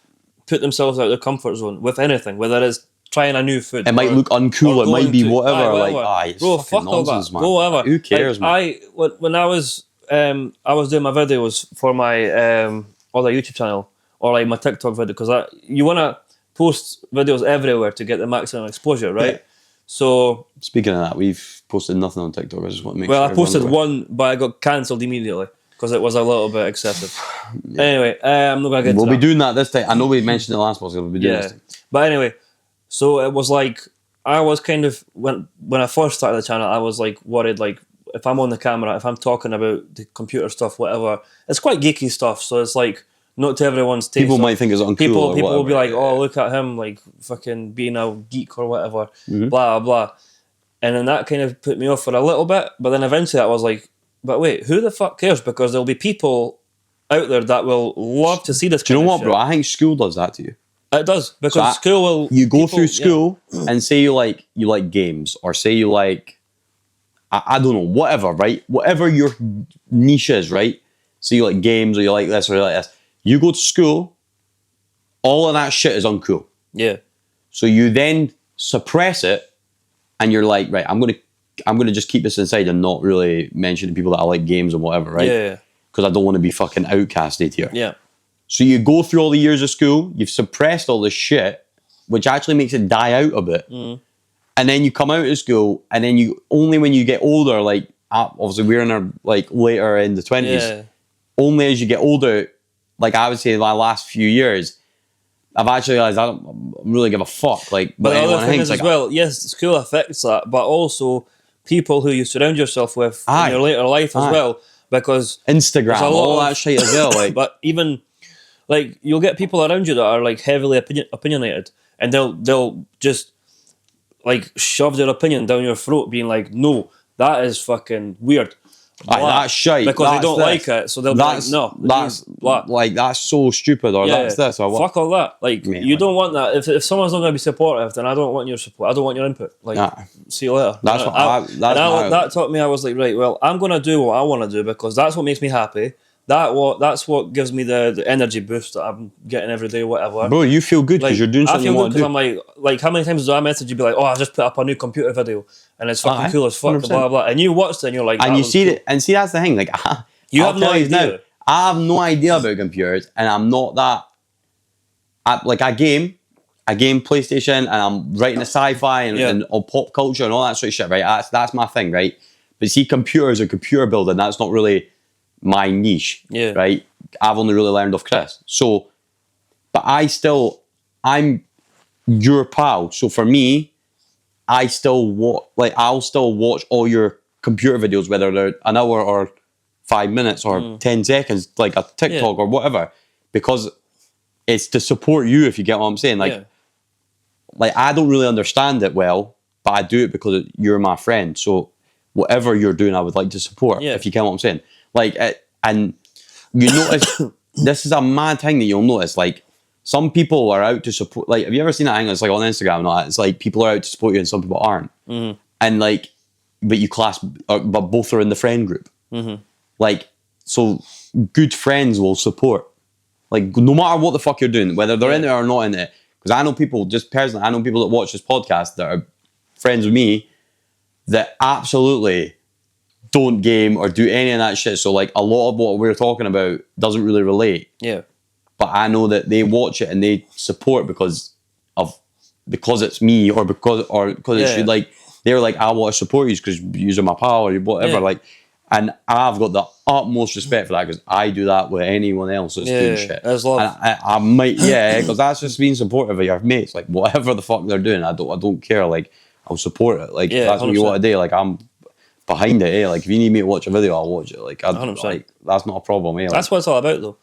put themselves out of their comfort zone with anything, whether it's trying a new food. It might look uncool. It might be whatever. It's bro, fucking fuck all nonsense, that. man. Go whatever. Who cares, man? When I was doing my videos for my other YouTube channel or like my TikTok video, because you want to post videos everywhere to get the maximum exposure, right? Yeah. So speaking of that, we've posted nothing on TikTok. I just want to make sure. Well, I posted one, but I got cancelled immediately because it was a little bit excessive. Yeah. Anyway, I'm not gonna get. We'll be doing that this time. I know we mentioned it last podcast. We'll be doing this time. But anyway, so it was like I was kind of when I first started the channel, I was like worried, like if I'm on the camera, if I'm talking about the computer stuff, whatever, it's quite geeky stuff. So it's like not to everyone's taste. People might think it's uncool. People will be like, oh, look at him, like fucking being a geek or whatever, blah blah. And then that kind of put me off for a little bit. But then eventually I was like, but wait, who the fuck cares? Because there'll be people out there that will love to see this. Do you know what, bro? I think school does that to you. It does, because school will. You go through school and say you like games, or say you like, I don't know, whatever, right? Whatever your niche is, right? So you like games, or you like this, or you like this. You go to school, all of that shit is uncool. Yeah. So you then suppress it, and you're like, right, I'm gonna just keep this inside and not really mention to people that I like games and whatever, right? Yeah. Because I don't want to be fucking outcasted here. Yeah. So you go through all the years of school, you've suppressed all this shit, which actually makes it die out a bit. And then you come out of school, and then you only when you get older, like obviously we're in our like later in the 20s, only as you get older, like I would say in my last few years, I've actually realized I don't really give a fuck. Like, but the other thing is as well, yes, school affects that, but also people who you surround yourself with in your later life as well, because Instagram, all that shit as well. Like, but even like you'll get people around you that are like heavily opinionated, and they'll just like shove their opinion down your throat, being like, no, that is fucking weird. That's shite. Because they don't like it, so they'll be like, no, that's like that's so stupid, or that's this, or what. Fuck all that. Like, you don't want that. If someone's not going to be supportive, then I don't want your support. I don't want your input. Like, see you later. That's that taught me. I was like, right, well, I'm going to do what I want to do because that's what makes me happy. That's what gives me the energy boost that I'm getting every day, whatever. Bro, you feel good because you're doing something you want to do. I'm like, how many times do I message you be like, oh, I just put up a new computer video and it's fucking cool as fuck, 100%. Blah blah. And you watched it and you're like, and you see it, and see that's the thing. Like, you have no idea. Now, I have no idea about computers, and I'm not that. I game PlayStation, and I'm writing a sci-fi and on pop culture and all that sort of shit. Right, that's my thing, right? But see, computers and computer building, that's not really my niche, right? I've only really learned off Chris. So, but I'm your pal. So for me, I'll still watch all your computer videos, whether they're an hour or 5 minutes or 10 seconds, like a TikTok or whatever, because it's to support you, if you get what I'm saying. Like I don't really understand it well, but I do it because you're my friend. So whatever you're doing, I would like to support, if you get what I'm saying. Like, and you notice, this is a mad thing that you'll notice, like, some people are out to support, like, have you ever seen that thing that's like on Instagram and all that? It's like, people are out to support you and some people aren't. And like, but but both are in the friend group. Like, so good friends will support. Like, no matter what the fuck you're doing, whether they're in it or not in it. Because I know people, just personally, I know people that watch this podcast that are friends with me that absolutely don't game or do any of that shit. So like a lot of what we're talking about doesn't really relate. Yeah. But I know that they watch it and they support because it's me or because it should, like, they're like, I want to support you because you're my pal or whatever. Like, and I've got the utmost respect for that because I do that with anyone else that's doing shit. That's love. And I might, because that's just being supportive of your mates. Like, whatever the fuck they're doing, I don't care. Like, I'll support it. Like, if that's 100%. What you want to do. Like, I'm behind it, Like, if you need me to watch a video, I'll watch it. Like, like, that's not a problem, Like, that's what it's all about, though.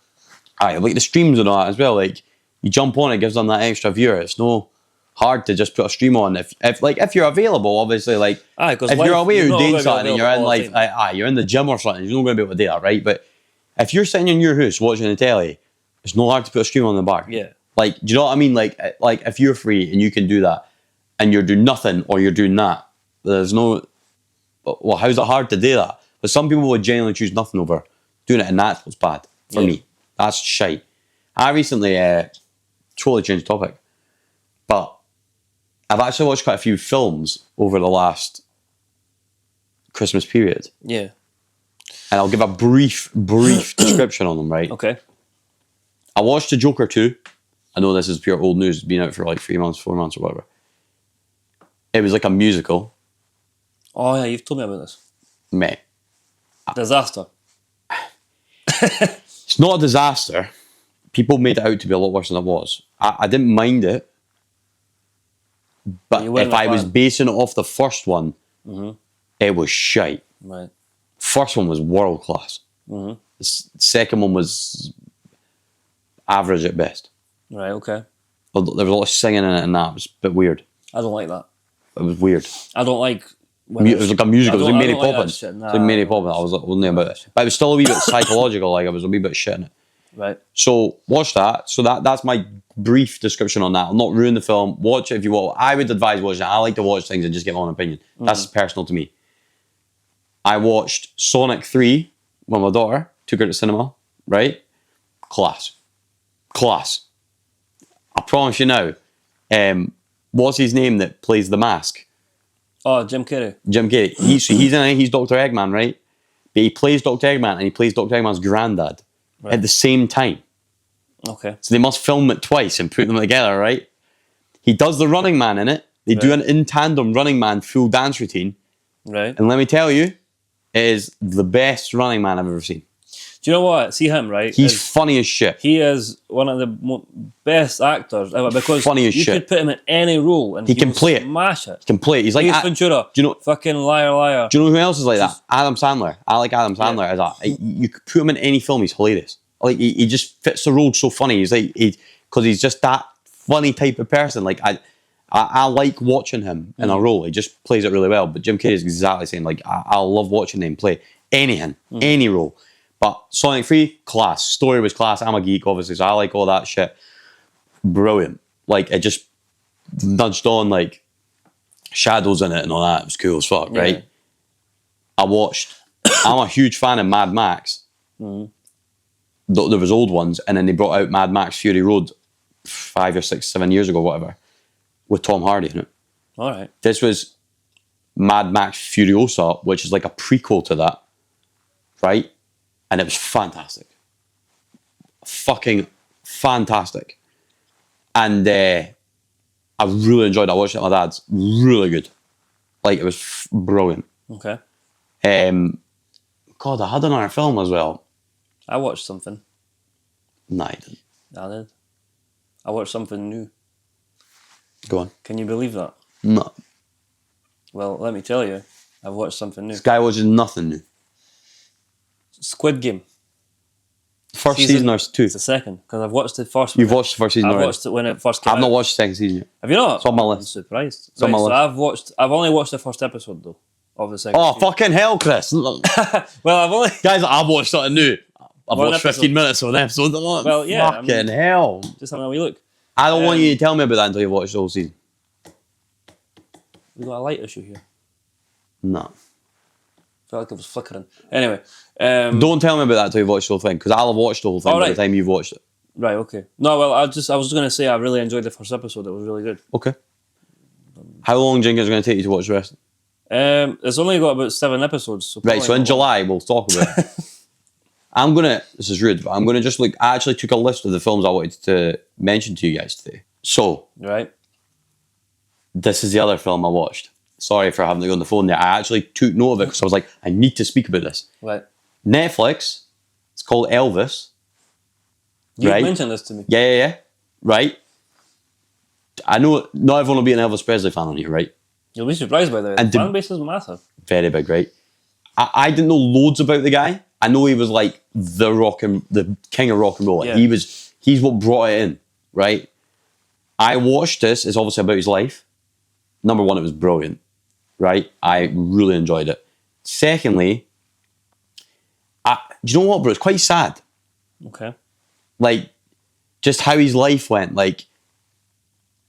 Like the streams and all that as well. Like, you jump on, it gives them that extra viewer. It's no hard to just put a stream on if you're available. Obviously, like, if you're away doing something and you're in life, you're in the gym or something, you're not going to be able to do that, right? But if you're sitting in your house watching the telly, it's no hard to put a stream on the bar. Yeah. Like, do you know what I mean? Like if you're free and you can do that, and you're doing nothing or you're doing that, there's no. Well, how's it hard to do that? But some people would genuinely choose nothing over doing it, and that's what's bad for me. That's shite. I recently, totally changed topic, but I've actually watched quite a few films over the last Christmas period. Yeah. And I'll give a brief description on them, right? Okay. I watched The Joker 2. I know this is pure old news. It's been out for like 3 months, 4 months or whatever. It was like a musical. Oh yeah, you've told me about this. Mate. Disaster. It's not a disaster. People made it out to be a lot worse than it was. I didn't mind it. But if I was basing it off the first one, it was shite. Right. First one was world class. The second one was average at best. Right, okay. There was a lot of singing in it and that. It was a bit weird. I don't like that. It was weird. I don't like... It was like a musical. It was like Mary Poppins. Like it was like Mary Poppins. I wasn't about it. But it was still a wee bit psychological. Like, I was a wee bit shit in it. Right. So, watch that. So, that's my brief description on that. I'll not ruin the film. Watch it if you want. I would advise watching it. I like to watch things and just give my own opinion. That's personal to me. I watched Sonic 3 with my daughter. Took her to cinema. Right? Class. I promise you now. What's his name that plays the mask? Oh, Jim Carrey. Jim Carrey. He's in it. He's Dr. Eggman, right? But he plays Dr. Eggman and he plays Dr. Eggman's granddad at the same time. Okay. So they must film it twice and put them together, right? He does the Running Man in it. They do an in tandem Running Man full dance routine. Right. And let me tell you, it is the best Running Man I've ever seen. Do you know what? See him, right? He's funny as shit. He is one of the best actors ever because funny as you shit. could put him in any role and he can play it. Smash it. He can play it. He's like Ace Ventura. Do you know? Fucking liar. Do you know who else is like that? Adam Sandler. I like Adam Sandler as that. You could put him in any film. He's hilarious. Like he just fits the role so funny. He's like because he's just that funny type of person. Like I like watching him in a role. He just plays it really well. But Jim Carrey is exactly the same. Like I love watching him play anything, any role. But Sonic 3, class. Story was class. I'm a geek, obviously, so I like all that shit. Brilliant. Like, it just nudged on, like, shadows in it and all that. It was cool as fuck, right? I watched... I'm a huge fan of Mad Max. There was old ones, and then they brought out Mad Max Fury Road 5 or 6, 7 years ago, whatever, with Tom Hardy in it. All right. This was Mad Max Furiosa, which is like a prequel to that, right? And it was fantastic. Fucking fantastic. And I really enjoyed it. I watched it with my dad's. Really good. Like, it was brilliant. Okay. God, I had another film as well. I watched something. No, I didn't. I did. I watched something new. Go on. Can you believe that? No. Well, let me tell you. I've watched something new. This guy watches nothing new. Squid Game. First season or two? It's the second, because I've watched the first one. You've watched the first season already? I watched it when it first came out. I've not watched the second season yet. Have you not? It's on my list. I'm surprised. It's on my list. I've only watched the first episode, though, of the second season. Fucking hell, Chris. Well, I've only... Guys, I've watched something new. I've watched 15 minutes of an episode. Well, yeah. Fucking hell. Just having a wee look. I don't want you to tell me about that until you've watched the whole season. We got a light issue here. No. I felt like it was flickering. Anyway. Don't tell me about that until you've watched the whole thing, because I'll have watched the whole thing by the time you've watched it. Right, okay. No, well, I was just going to say I really enjoyed the first episode. It was really good. Okay. How long do you think it's going to take you to watch the rest? It's only got about 7 episodes. So right, so in July, we'll talk about it. This is rude, but I'm going to just look, I actually took a list of the films I wanted to mention to you guys today. So. Right. This is the other film I watched. Sorry for having to go on the phone there. I actually took note of it because I was like, I need to speak about this. Right. Netflix. It's called Elvis. You mentioned this to me. Yeah. Right. I know not everyone will be an Elvis Presley fan on here, right? You'll be surprised by that. The fan base is massive. Very big, right? I didn't know loads about the guy. I know he was like the king of rock and roll. Yeah. He's what brought it in, right? I watched this. It's obviously about his life. Number one, it was brilliant, right? I really enjoyed it. Secondly, do you know what, bro? It's quite sad. Okay. Like, just how his life went. Like,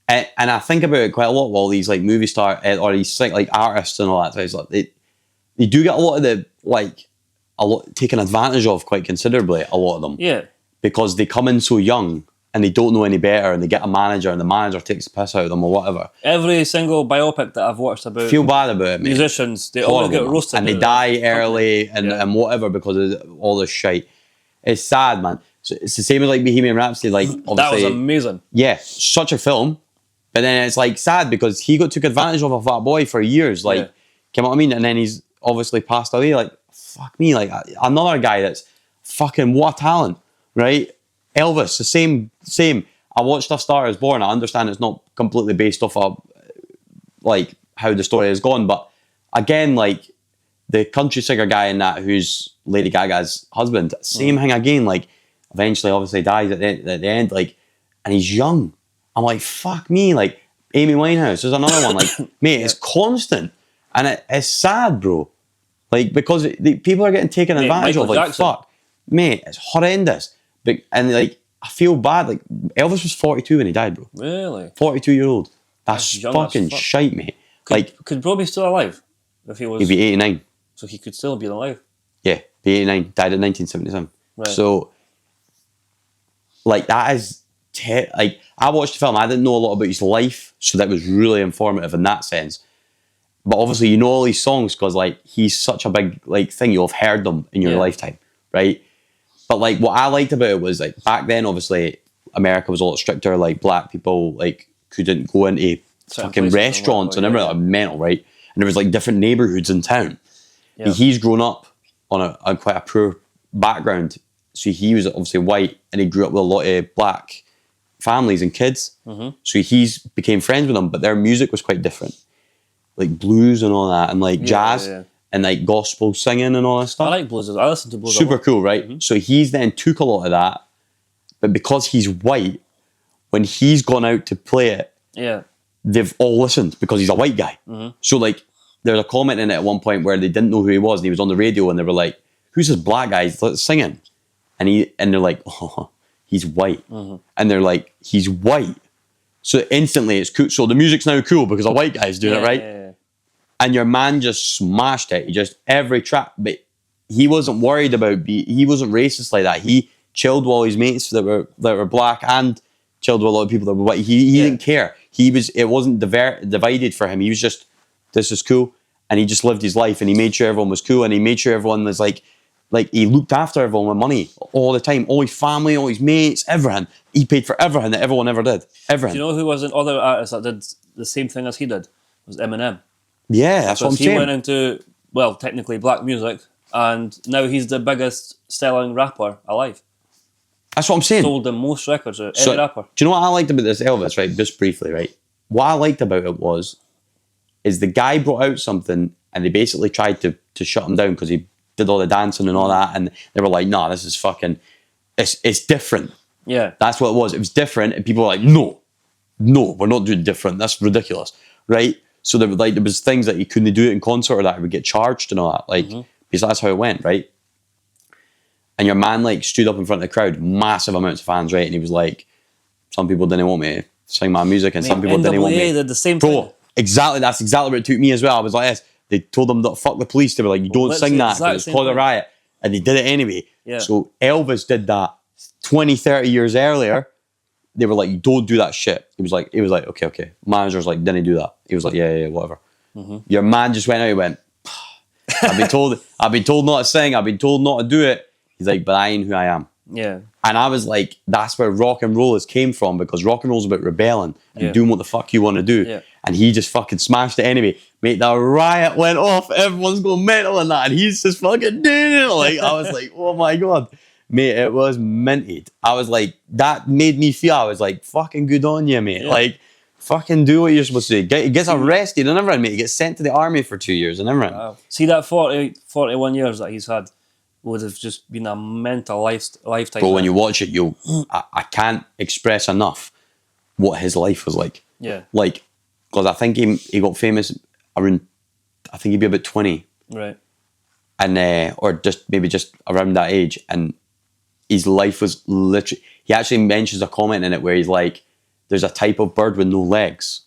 and I think about it quite a lot with all these like movie star or these like artists and all that. So it's like they do get a lot of the taken advantage of quite considerably. A lot of them. Yeah. because they come in so young and they don't know any better, and they get a manager, and the manager takes the piss out of them or whatever. Every single biopic that I've watched about feel bad about it, mate. Musicians, they always get roasted. And they die early and whatever because of all this shit. It's sad, man. So it's the same as like Bohemian Rhapsody. Like, obviously, that was amazing. Yeah, such a film. But then it's like sad because he took advantage of a fat boy for years. Like, you know what I mean? And then he's obviously passed away. Like, fuck me. Like, another guy that's fucking what a talent, right? Elvis, the same. I watched A Star Is Born. I understand it's not completely based off of like how the story has gone, but again, like the country singer guy in that, who's Lady Gaga's husband, same thing again. Like, eventually, obviously, dies at the end. Like, and he's young. I'm like, fuck me. Like, Amy Winehouse is another one. Like, mate, it's constant, and it's sad, bro. Like, because people are getting taken advantage of. Like, Jackson. Fuck, mate, it's horrendous. And like, I feel bad. Like, Elvis was 42 when he died, bro. Really? 42-year-old. That's fucking shite, mate. Could bro be still alive if he was? He'd be 89. So he could still be alive. Yeah, be 89. Died in 1977. Right. So, like, that is like, I watched the film. I didn't know a lot about his life, so that was really informative in that sense. But obviously, you know all these songs because like he's such a big like thing. You'll have heard them in your lifetime, right? But like, what I liked about it was like back then, obviously, America was a lot stricter. Like, black people like couldn't go into fucking restaurants and everything. Like, mental, right? And there was like different neighborhoods in town. Yeah. He's grown up on a quite a poor background, so he was obviously white, and he grew up with a lot of black families and kids. So he's became friends with them, but their music was quite different, like blues and all that, and like jazz. And like gospel singing and all that stuff. I like blues. I listen to blues. Super cool, right? So he's then took a lot of that, but because he's white, when he's gone out to play it, they've all listened because he's a white guy. So like, there's a comment in it at one point where they didn't know who he was, and he was on the radio, and they were like, "Who's this black guy singing?" And they're like, "Oh, he's white," and they're like, "He's white." So instantly, it's cool. So the music's now cool because a white guy's doing it, right? And your man just smashed it. He just, every track, but he wasn't worried about he wasn't racist like that. He chilled with all his mates that were black, and chilled with a lot of people that were white. He didn't care. It wasn't divided for him. He was just, this is cool. And he just lived his life, and he made sure everyone was cool, and he made sure everyone was like he looked after everyone with money all the time. All his family, all his mates, everything. He paid for everything that everyone ever did. Everything. Do you know who was another artist that did the same thing as he did? It was Eminem. Yeah, that's what I'm saying. He went into, well, technically black music, and now he's the biggest selling rapper alive. That's what I'm saying. Sold the most records of any rapper. Do you know what I liked about this Elvis, right? Just briefly, right? What I liked about it is the guy brought out something, and they basically tried to shut him down because he did all the dancing and all that, and they were like, "Nah, this is fucking, it's different." Yeah, that's what it was. It was different, and people were like, "No, we're not doing different. That's ridiculous," right? So there was things that he couldn't do it in concert, or that he would get charged and all that, like because that's how it went, right? And your man like stood up in front of the crowd, massive amounts of fans, right? And he was like, "Some people didn't want me to sing my music, and some people didn't want me." Did the same thing. Bro, exactly. That's exactly what it took me as well. I was like, yes. They told them to fuck the police. They were like, "You don't sing that because it's called a riot," and they did it anyway. Yeah. So Elvis did that 20, 30 years earlier. They were like, "You don't do that shit." He was like, okay. Manager's like, "Didn't do that?" He was like, yeah, whatever. Your man just went out and went, I've been told not to sing. I've been told not to do it. He's like, "But I ain't who I am." Yeah. And I was like, that's where rock and roll came from, because rock and roll's about rebelling and doing what the fuck you want to do. Yeah. And he just fucking smashed it anyway. Mate, the riot went off. Everyone's going mental and that. And he's just fucking doing it. Like, I was like, oh my God. Mate, it was minted. I was like, that made me feel, I was like, fucking good on you, mate. Yeah. Like, fucking do what you're supposed to do. He gets arrested and everything, mate. He gets sent to the army for 2 years and everything. Wow. See, that 41 years that he's had would have just been a mental lifetime. Bro, when you watch it, I can't express enough what his life was like. Yeah. Like, because I think he got famous around, I think he'd be about 20. Right. And, or just around that age. And his life was literally, he actually mentions a comment in it where he's like, there's a type of bird with no legs.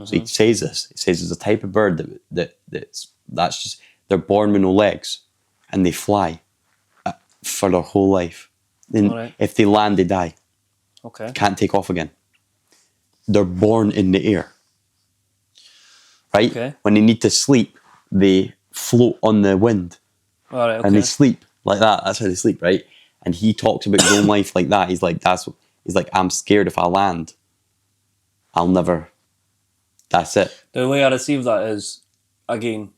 So he says this. He says there's a type of bird that's just, they're born with no legs and they fly for their whole life. Then if they land, they die. Okay. Can't take off again. They're born in the air. Right? Okay. When they need to sleep, they float on the wind. All right. Okay. And they sleep like that. That's how they sleep, right? And he talks about his own life like that. He's like, I'm scared if I land, I'll never. That's it. The way I receive that is, again,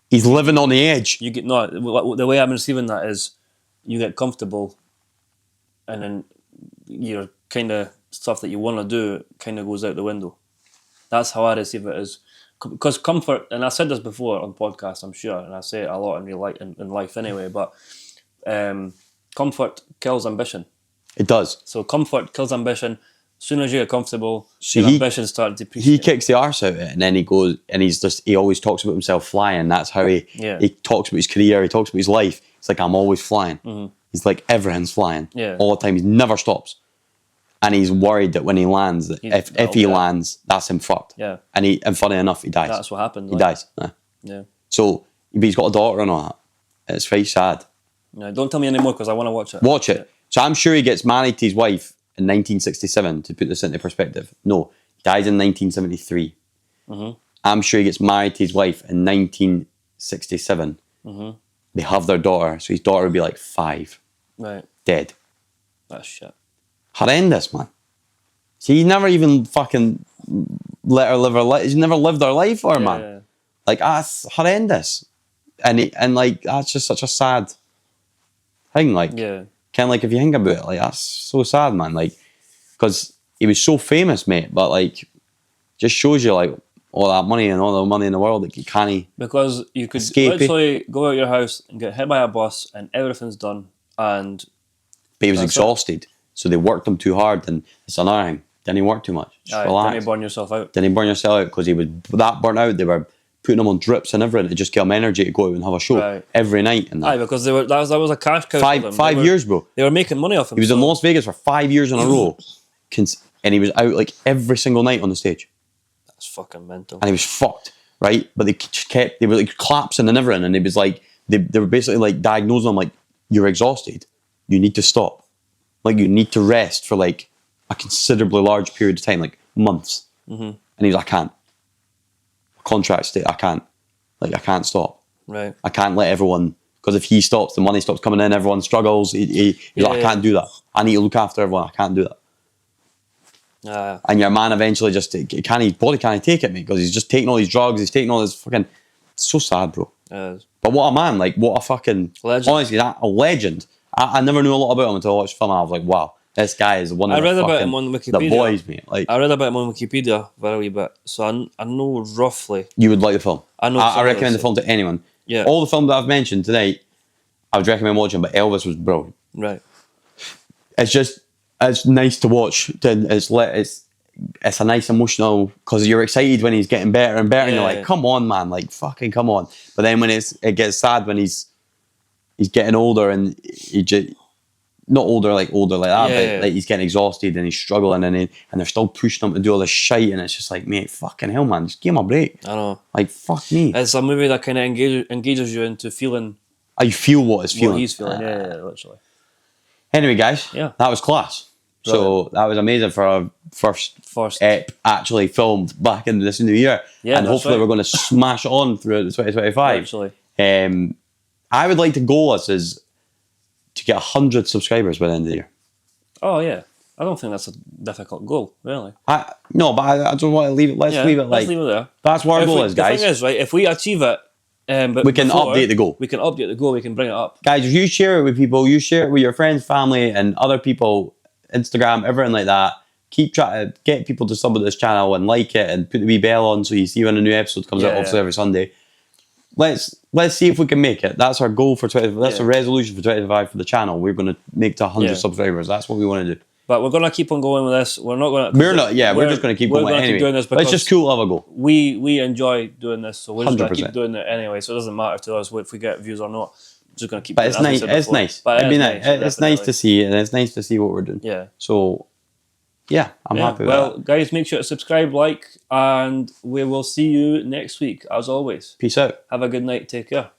he's living on the edge. You get the way I'm receiving that is, you get comfortable, and then your kind of stuff that you want to do kind of goes out the window. That's how I receive it, is because comfort, and I said this before on podcasts, I'm sure, and I say it a lot in real life, in life anyway. But comfort kills ambition. It does. So comfort kills ambition. As soon as you get comfortable, your ambition starts depreciating. He kicks the arse out of it, and then he goes, and he always talks about himself flying. That's how he talks about his career. He talks about his life. It's like, I'm always flying. Mm-hmm. He's like, everything's flying all the time. He never stops, and he's worried that when he lands, if he lands, that's him fucked. Yeah. And funny enough, he dies. That's what happens. He dies. Yeah. So, but he's got a daughter and all that. It's very sad. No, don't tell me anymore because I want to watch it. Watch it. So I'm sure he gets married to his wife in 1967, to put this into perspective. No, he dies in 1973. Mm-hmm. I'm sure he gets married to his wife in 1967. Mm-hmm. They have their daughter, so his daughter would be like 5. Right. Dead. That's shit. Horrendous, man. See, he never even fucking let her live her life. He's never lived her life for her, man. Yeah. Like, that's horrendous. And like, that's just such a sad thing. Like, kind of like, if you think about it, like, that's so sad, man. Like, because he was so famous, mate, but like, just shows you like all that money and all the money in the world that you can't. Because you could literally go out your house and get hit by a bus and everything's done. But he was exhausted, so they worked him too hard, and it's another thing. Didn't he work too much? Just relax. Didn't you burn yourself out? Didn't he burn yourself out because he was that burnt out? They were putting him on drips and everything to just give him energy to go out and have a show every night. And that. Because that was a cash cow. Five years, bro. They were making money off him. He was in Las Vegas for 5 years in a row, and he was out like every single night on the stage. That's fucking mental. And he was fucked, right? But they were like collapsing and everything, and it was like they were basically like diagnosing him like, you're exhausted. You need to stop. Like, you need to rest for like a considerably large period of time, like months. Mm-hmm. And he was like, I can't. Contract state, I can't. Like, I can't stop. Right. I can't let everyone, because if he stops, the money stops coming in, everyone struggles. He's like, I can't do that. I need to look after everyone. I can't do that. And your man eventually just, his body can't take it, mate, because he's just taking all these drugs, he's taking all this fucking, it's so sad, bro. But what a man, like, what a fucking, legend. Honestly, a legend. I never knew a lot about him until I watched the film, and I was like, wow, this guy is one of the boys, mate. Like, I read about him on Wikipedia for a wee bit, so I know roughly. You would like the film. I recommend the film to anyone. Yeah. All the films that I've mentioned tonight, I would recommend watching, but Elvis was brilliant. Right. It's nice to watch. It's a nice emotional, because you're excited when he's getting better and better, and you're like, come on, man, like, fucking come on. But then when it gets sad when he's getting older, and he just, not older like that, but like, he's getting exhausted and he's struggling, and they're still pushing him to do all this shite, and it's just like, mate, fucking hell, man, just give him a break. I know. Like, fuck me. It's a movie that kind of engages you into feeling. You feel what he's feeling. What he's feeling, literally. Anyway, guys, that was class. Brilliant. So that was amazing for our first ep actually filmed back in this new year. Yeah, and hopefully we're going to smash on throughout 2025. Actually. I would like to goal us is to get 100 subscribers by the end of the year. Oh, yeah. I don't think that's a difficult goal, really. No, but I don't want to leave it. Let's leave it there. That's what our goal is, guys. The thing is, right, if we achieve it, but we can update the goal. We can update the goal. We can bring it up. Guys, if you share it with people, you share it with your friends, family, and other people, Instagram, everything like that. Keep trying to get people to sub to this channel and like it and put the wee bell on so you see when a new episode comes out, obviously every Sunday. Let's see if we can make it. That's our goal for 20. That's a resolution for 2025 for the channel. We're going to make to 100 subscribers. That's what we want to do. But we're going to keep on going with this. We're not going to. We're just going to keep going anyway. Doing this because it's just cool to have a goal. We enjoy doing this, so we're just going to keep doing it anyway. So it doesn't matter to us if we get views or not. We're just going to keep. But it's nice. It's nice. It'd be nice. It's nice to see it, and it's nice to see what we're doing. Yeah. So, yeah, I'm happy with that. Well, guys, make sure to subscribe, like, and we will see you next week, as always. Peace out. Have a good night. Take care.